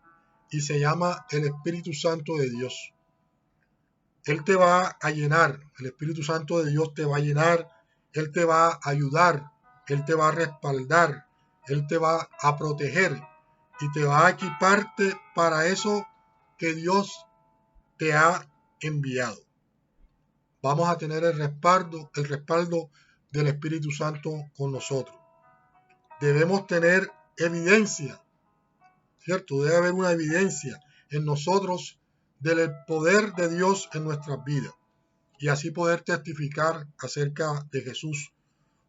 y se llama el Espíritu Santo de Dios. Él te va a llenar, el Espíritu Santo de Dios te va a llenar, Él te va a ayudar, Él te va a respaldar, Él te va a proteger y te va a equiparte para eso que Dios te ha enviado. Vamos a tener el respaldo del Espíritu Santo con nosotros. Debemos tener evidencia, ¿cierto? Debe haber una evidencia en nosotros del poder de Dios en nuestras vidas y así poder testificar acerca de Jesús.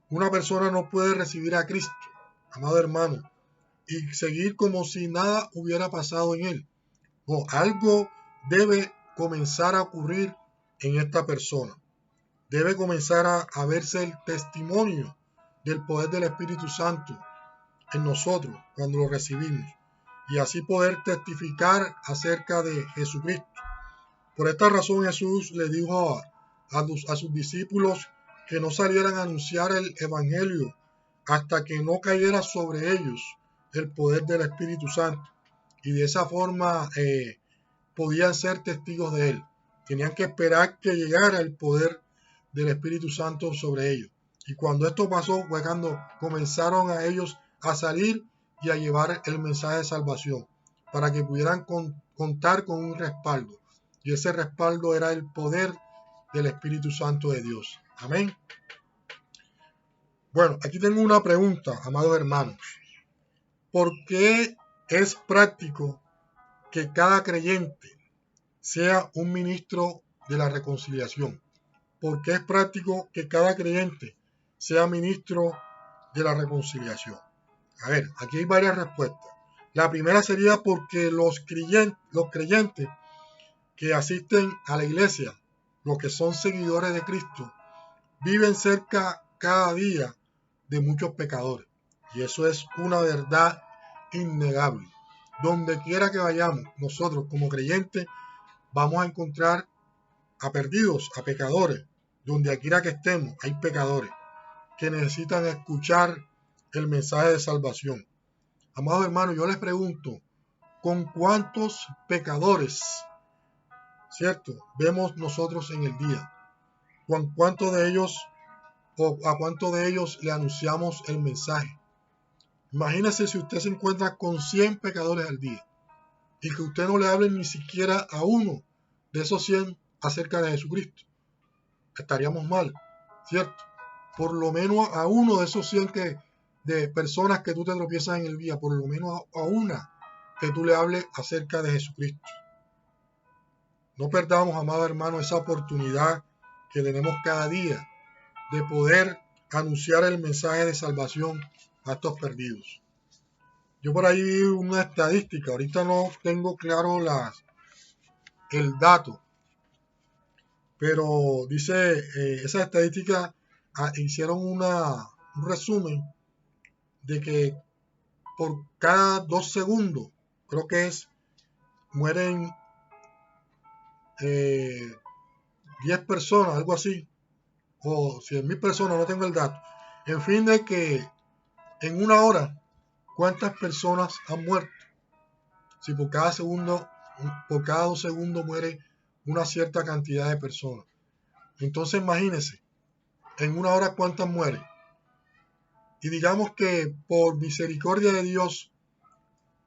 Una persona no puede recibir a Cristo, amado hermano, y seguir como si nada hubiera pasado en él. No, algo debe comenzar a ocurrir en esta persona. Debe comenzar a verse el testimonio del poder del Espíritu Santo en nosotros cuando lo recibimos y así poder testificar acerca de Jesucristo. Por esta razón Jesús le dijo a sus discípulos que no salieran a anunciar el Evangelio hasta que no cayera sobre ellos el poder del Espíritu Santo, y de esa forma podían ser testigos de Él. Tenían que esperar que llegara el poder del Espíritu Santo sobre ellos. Y cuando esto pasó fue cuando comenzaron a ellos a salir y a llevar el mensaje de salvación, para que pudieran contar con un respaldo. Y ese respaldo era el poder del Espíritu Santo de Dios. Amén. Bueno, aquí tengo una pregunta, amados hermanos. ¿Por qué es práctico que cada creyente sea un ministro de la reconciliación? ¿Por qué es práctico que cada creyente sea ministro de la reconciliación? A ver, aquí hay varias respuestas. La primera sería porque los creyentes que asisten a la iglesia, los que son seguidores de Cristo, viven cerca cada día de muchos pecadores. Y eso es una verdad innegable. Donde quiera que vayamos, nosotros como creyentes vamos a encontrar a perdidos, a pecadores. Donde quiera que estemos, hay pecadores que necesitan escuchar el mensaje de salvación. Amados hermanos, yo les pregunto, ¿con cuántos pecadores, cierto, vemos nosotros en el día? ¿Con cuántos de ellos o a cuántos de ellos le anunciamos el mensaje? Imagínese si usted se encuentra con 100 pecadores al día y que usted no le hable ni siquiera a uno de esos 100 acerca de Jesucristo. Estaríamos mal, ¿cierto? Por lo menos a uno de esos 100 de personas que tú te tropiezas en el día, por lo menos a una que tú le hables acerca de Jesucristo. No perdamos, amado hermano, esa oportunidad que tenemos cada día de poder anunciar el mensaje de salvación a estos perdidos. Yo por ahí vi una estadística, ahorita no tengo claro el dato, pero dice, esa estadística hicieron un resumen de que por cada 2 segundos, creo que mueren 10 personas, algo así, o 100,000 personas, no tengo el dato. En fin, de que en una hora, ¿cuántas personas han muerto? Si por cada 2 segundos muere una cierta cantidad de personas. Entonces imagínense, en una hora ¿cuántas mueren? Y digamos que por misericordia de Dios,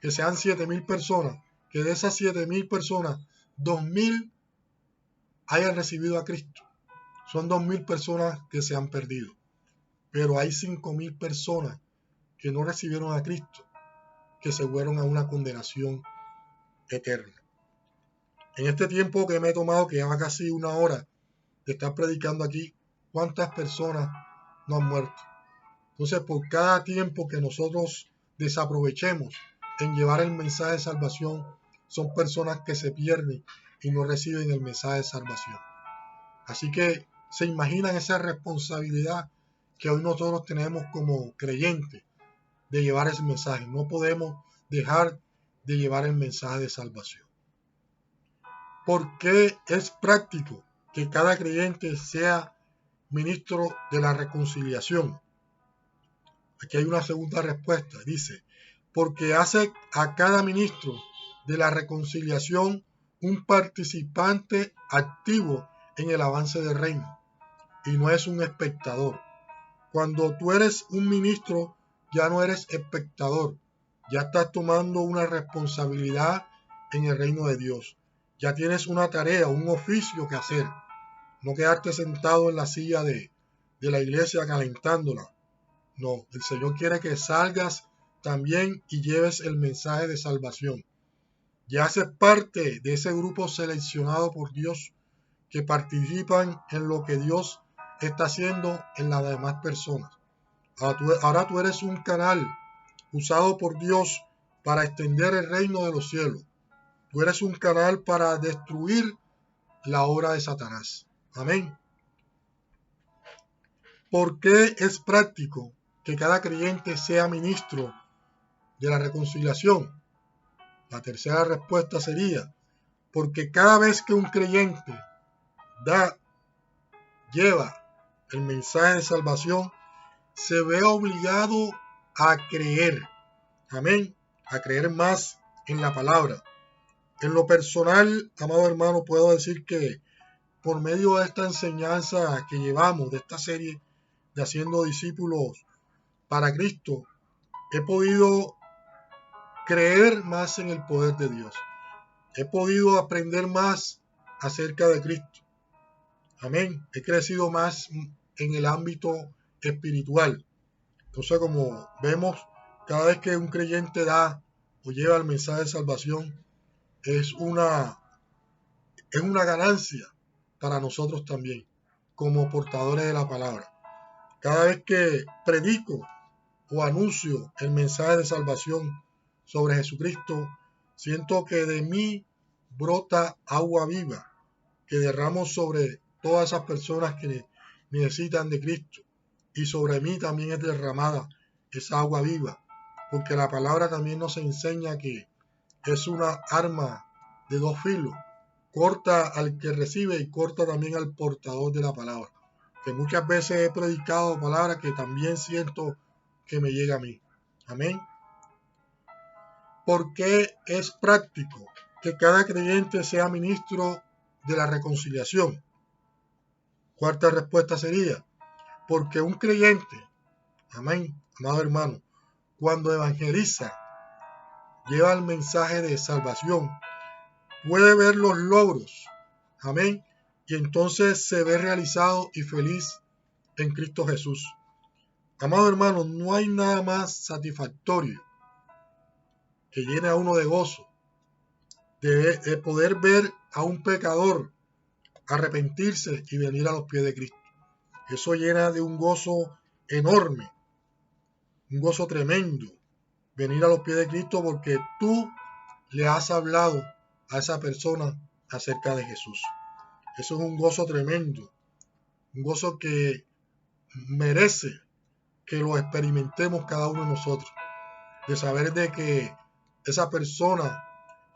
que sean 7,000 personas, que de esas 7,000 personas, 2,000 hayan recibido a Cristo. Son 2,000 personas que se han perdido. Pero hay 5,000 personas que no recibieron a Cristo, que se fueron a una condenación eterna. En este tiempo que me he tomado, que lleva casi una hora de estar predicando aquí, ¿cuántas personas no han muerto? Entonces, por cada tiempo que nosotros desaprovechemos en llevar el mensaje de salvación, son personas que se pierden y no reciben el mensaje de salvación. Así que se imaginan esa responsabilidad que hoy nosotros tenemos como creyentes de llevar ese mensaje. No podemos dejar de llevar el mensaje de salvación. ¿Por qué es práctico que cada creyente sea ministro de la reconciliación? Aquí hay una segunda respuesta. Dice, porque hace a cada ministro de la reconciliación un participante activo en el avance del reino y no es un espectador. Cuando tú eres un ministro, ya no eres espectador, ya estás tomando una responsabilidad en el reino de Dios. Ya tienes una tarea, un oficio que hacer. No quedarte sentado en la silla de la iglesia calentándola. No, el Señor quiere que salgas también y lleves el mensaje de salvación. Ya haces parte de ese grupo seleccionado por Dios que participan en lo que Dios está haciendo en las demás personas. Ahora tú eres un canal usado por Dios para extender el reino de los cielos. Tú eres un canal para destruir la obra de Satanás. Amén. ¿Por qué es práctico que cada creyente sea ministro de la reconciliación? La tercera respuesta sería, porque cada vez que un creyente lleva el mensaje de salvación, se ve obligado a creer. Amén. A creer más en la palabra. En lo personal, amado hermano, puedo decir que por medio de esta enseñanza que llevamos, de esta serie de Haciendo Discípulos para Cristo, he podido creer más en el poder de Dios. He podido aprender más acerca de Cristo. Amén. He crecido más en el ámbito espiritual. Entonces, como vemos, cada vez que un creyente da o lleva el mensaje de salvación, es una ganancia para nosotros también, como portadores de la palabra. Cada vez que predico o anuncio el mensaje de salvación sobre Jesucristo, siento que de mí brota agua viva, que derramo sobre todas esas personas que necesitan de Cristo. Y sobre mí también es derramada esa agua viva, porque la palabra también nos enseña que es una arma de dos filos, corta al que recibe y corta también al portador de la palabra, que muchas veces he predicado palabras que también siento que me llega a mí. Amén. Porque es práctico que cada creyente sea ministro de la reconciliación. Cuarta respuesta sería, porque un creyente, amén, amado hermano, cuando evangeliza, lleva el mensaje de salvación, puede ver los logros, amén, y entonces se ve realizado y feliz en Cristo Jesús. Amado hermano, no hay nada más satisfactorio que llene a uno de gozo, de poder ver a un pecador arrepentirse y venir a los pies de Cristo. Eso llena de un gozo enorme, un gozo tremendo, venir a los pies de Cristo porque tú le has hablado a esa persona acerca de Jesús. Eso es un gozo tremendo, un gozo que merece que lo experimentemos cada uno de nosotros, de saber de que esa persona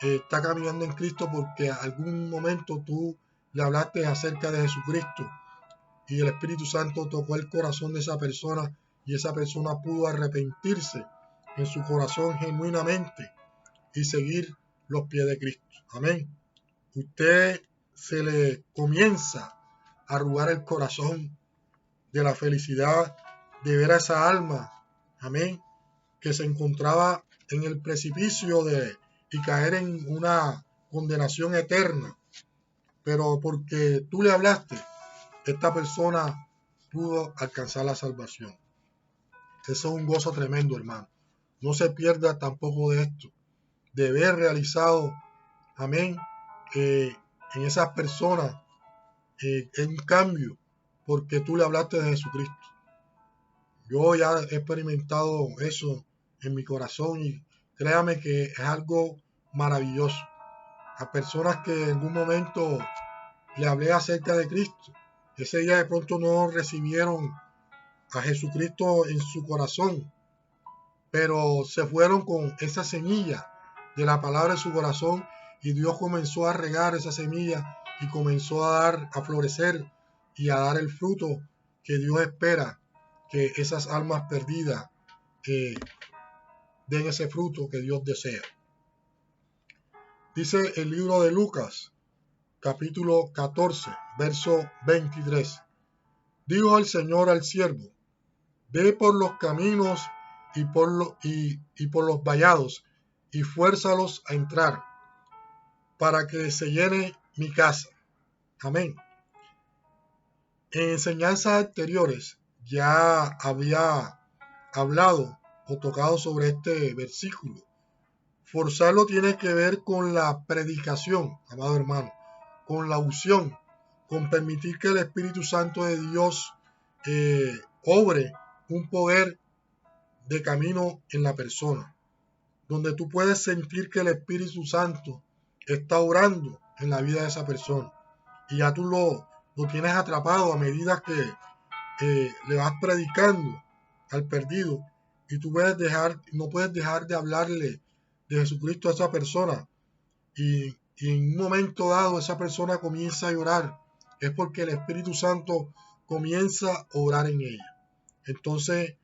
está caminando en Cristo porque en algún momento tú le hablaste acerca de Jesucristo y el Espíritu Santo tocó el corazón de esa persona y esa persona pudo arrepentirse en su corazón genuinamente y seguir los pies de Cristo. Amén. Usted se le comienza a arrugar el corazón de la felicidad de ver a esa alma, amén, que se encontraba en el precipicio y caer en una condenación eterna. Pero porque tú le hablaste, esta persona pudo alcanzar la salvación. Eso es un gozo tremendo, hermano. No se pierda tampoco de esto, de ver realizado, amén, en esas personas un cambio, porque tú le hablaste de Jesucristo. Yo ya he experimentado eso en mi corazón y créame que es algo maravilloso. A personas que en algún momento le hablé acerca de Cristo, ese día de pronto no recibieron a Jesucristo en su corazón, pero se fueron con esa semilla de la palabra en su corazón y Dios comenzó a regar esa semilla y comenzó a florecer y a dar el fruto que Dios espera que esas almas perdidas den ese fruto que Dios desea. Dice el libro de Lucas, capítulo 14, verso 23. Dijo el Señor al siervo: ve por los caminos y por los vallados y fuérzalos a entrar, para que se llene mi casa. Amén. En enseñanzas anteriores ya había hablado o tocado sobre este versículo. Forzarlo tiene que ver con la predicación, amado hermano, con la unción, con permitir que el Espíritu Santo de Dios obre un poder de camino en la persona, donde tú puedes sentir que el Espíritu Santo está obrando en la vida de esa persona y ya tú lo tienes atrapado a medida que le vas predicando al perdido y tú no puedes dejar de hablarle de Jesucristo a esa persona y en un momento dado esa persona comienza a llorar, es porque el Espíritu Santo comienza a orar en ella. Entonces,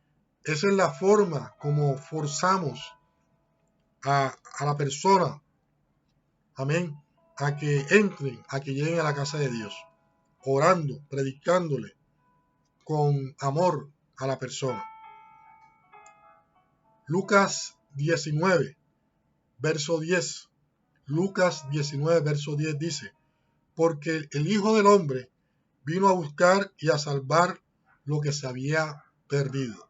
esa es la forma como forzamos a la persona, amén, a que entren, a que lleguen a la casa de Dios, orando, predicándole con amor a la persona. Lucas 19, verso 10. Lucas 19, verso 10 dice: porque el Hijo del Hombre vino a buscar y a salvar lo que se había perdido.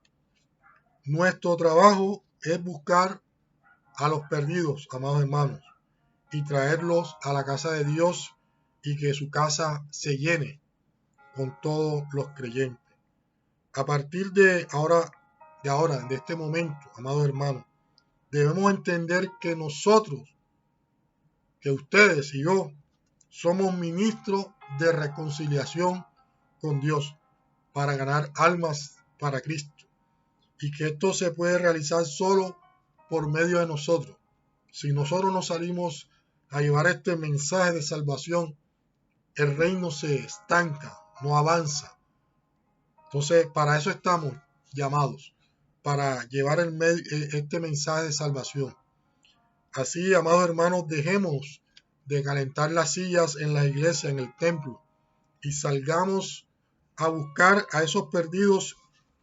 Nuestro trabajo es buscar a los perdidos, amados hermanos, y traerlos a la casa de Dios y que su casa se llene con todos los creyentes. A partir de este momento, amados hermanos, debemos entender que nosotros, que ustedes y yo, somos ministros de reconciliación con Dios para ganar almas para Cristo y que esto se puede realizar solo por medio de nosotros. Si nosotros no salimos a llevar este mensaje de salvación, el reino se estanca, no avanza. Entonces, para eso estamos llamados, para llevar este mensaje de salvación. Así, amados hermanos, dejemos de calentar las sillas en la iglesia, en el templo, y salgamos a buscar a esos perdidos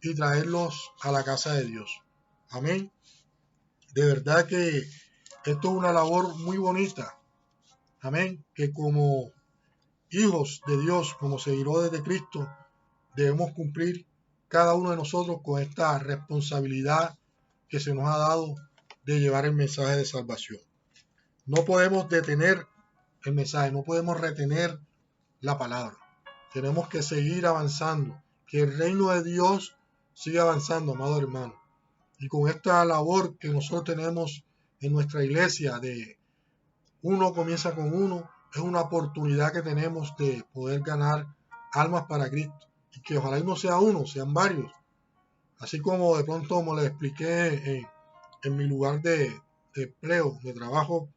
y traerlos a la casa de Dios. Amén. De verdad que esto es una labor muy bonita. Amén. Que como hijos de Dios, como seguidores de Cristo, debemos cumplir cada uno de nosotros con esta responsabilidad que se nos ha dado de llevar el mensaje de salvación. No podemos detener el mensaje, no podemos retener la palabra. Tenemos que seguir avanzando, que el reino de Dios siga avanzando, amado hermano. Y con esta labor que nosotros tenemos en nuestra iglesia de uno comienza con uno, es una oportunidad que tenemos de poder ganar almas para Cristo. Y que ojalá y no sea uno, sean varios. Así como de pronto, como les expliqué en mi lugar de empleo, de trabajo,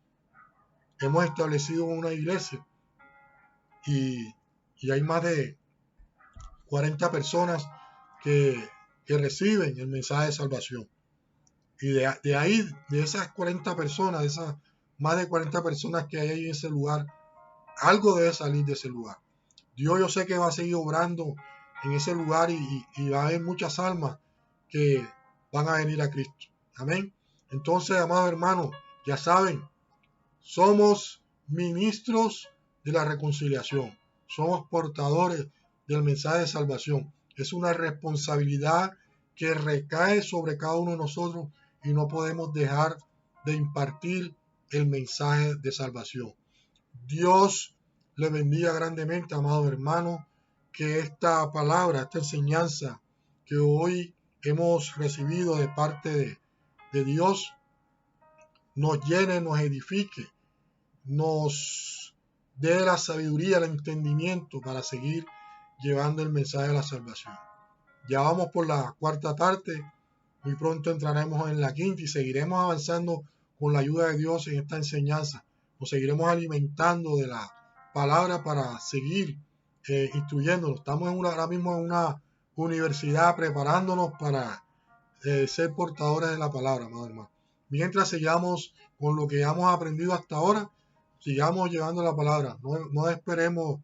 hemos establecido una iglesia y hay más de 40 personas que reciben el mensaje de salvación. Y de ahí, de esas 40 personas, de esas más de 40 personas que hay ahí en ese lugar, algo debe salir de ese lugar. Dios, yo sé que va a seguir obrando en ese lugar y va a haber muchas almas que van a venir a Cristo. Amén. Entonces, amados hermanos, ya saben, somos ministros de la reconciliación. Somos portadores del mensaje de salvación. Es una responsabilidad que recae sobre cada uno de nosotros y no podemos dejar de impartir el mensaje de salvación. Dios le bendiga grandemente, amados hermanos, que esta palabra, esta enseñanza que hoy hemos recibido de parte de Dios, nos llene, nos edifique, nos dé la sabiduría, el entendimiento para seguir llevando el mensaje de la salvación. Ya vamos por la cuarta parte, muy pronto entraremos en la quinta y seguiremos avanzando con la ayuda de Dios en esta enseñanza. Nos seguiremos alimentando de la palabra para seguir instruyéndonos. Estamos ahora mismo en una universidad preparándonos para ser portadores de la palabra, amado hermano. Mientras sigamos con lo que hemos aprendido hasta ahora, sigamos llevando la palabra. No esperemos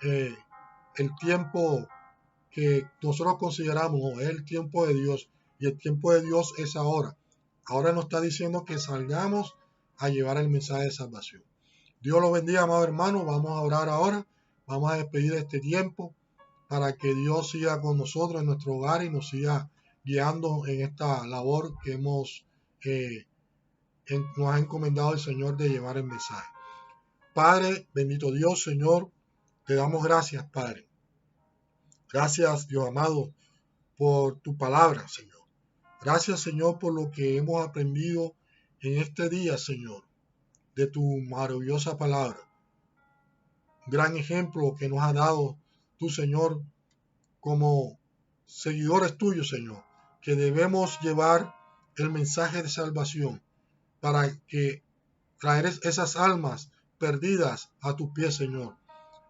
el tiempo que nosotros consideramos, no, es el tiempo de Dios. Y el tiempo de Dios es ahora. Ahora nos está diciendo que salgamos a llevar el mensaje de salvación. Dios los bendiga, amado hermano. Vamos a orar ahora. Vamos a despedir este tiempo para que Dios siga con nosotros en nuestro hogar y nos siga guiando en esta labor que nos ha encomendado el Señor de llevar el mensaje. Padre, bendito Dios, Señor, te damos gracias, Padre. Gracias, Dios amado, por tu palabra, Señor. Gracias, Señor, por lo que hemos aprendido en este día, Señor, de tu maravillosa palabra. Gran ejemplo que nos ha dado tu Señor como seguidores tuyos, Señor, que debemos llevar el mensaje de salvación para que traer esas almas perdidas a tus pies, Señor.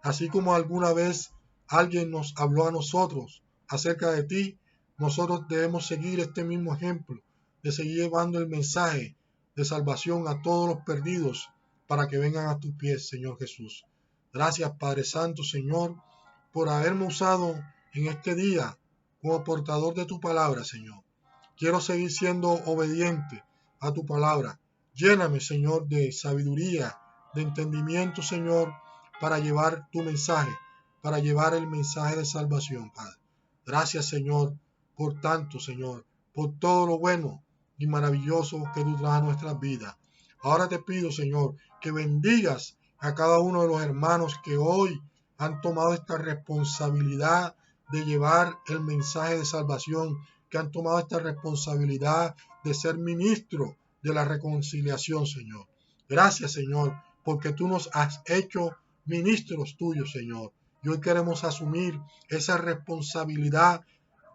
Así como alguna vez alguien nos habló a nosotros acerca de ti, nosotros debemos seguir este mismo ejemplo, de seguir llevando el mensaje de salvación a todos los perdidos para que vengan a tus pies, Señor Jesús. Gracias, Padre Santo, Señor, por haberme usado en este día como portador de tu palabra, Señor. Quiero seguir siendo obediente a tu palabra. Lléname, Señor, de sabiduría, de entendimiento, Señor, para llevar tu mensaje, para llevar el mensaje de salvación, Padre. Gracias, Señor, por tanto, Señor. por todo lo bueno y maravilloso que tú traes a nuestras vidas. Ahora te pido, Señor, que bendigas a cada uno de los hermanos que hoy han tomado esta responsabilidad de llevar el mensaje de salvación, que han tomado esta responsabilidad de ser ministros de la reconciliación, Señor. Gracias, Señor, porque tú nos has hecho ministros tuyos, Señor. Y hoy queremos asumir esa responsabilidad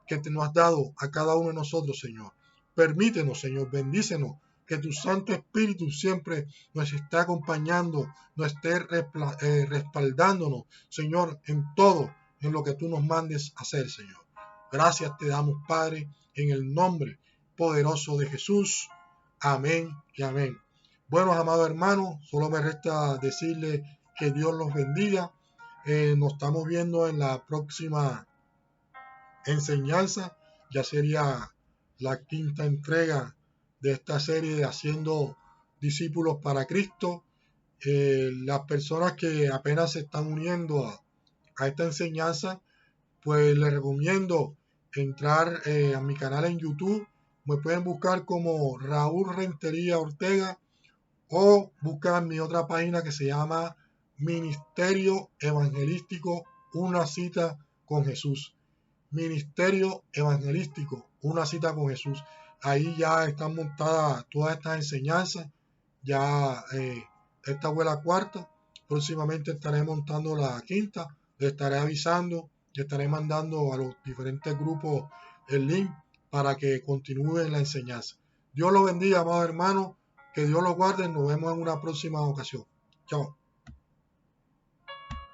que te nos has dado a cada uno de nosotros, Señor. Permítenos, Señor, bendícenos, que tu Santo Espíritu siempre nos esté acompañando, nos esté respaldándonos, Señor, en todo, en lo que tú nos mandes hacer, Señor. Gracias te damos, Padre, en el nombre poderoso de Jesús. Amén y amén. Bueno, amados hermanos, solo me resta decirles que Dios los bendiga. Nos estamos viendo en la próxima enseñanza. Ya sería la quinta entrega de esta serie de Haciendo Discípulos para Cristo. Las personas que apenas se están uniendo a esta enseñanza, pues les recomiendo entrar a mi canal en YouTube. Me pueden buscar como Raúl Rentería Ortega o buscar mi otra página que se llama Ministerio Evangelístico Una Cita con Jesús. Ministerio Evangelístico Una Cita con Jesús. Ahí ya están montadas todas estas enseñanzas. Ya esta fue la cuarta. Próximamente estaré montando la quinta. Le estaré avisando. Le estaré mandando a los diferentes grupos el link para que continúen la enseñanza. Dios los bendiga, amados hermanos. Que Dios los guarde. Nos vemos en una próxima ocasión. Chao.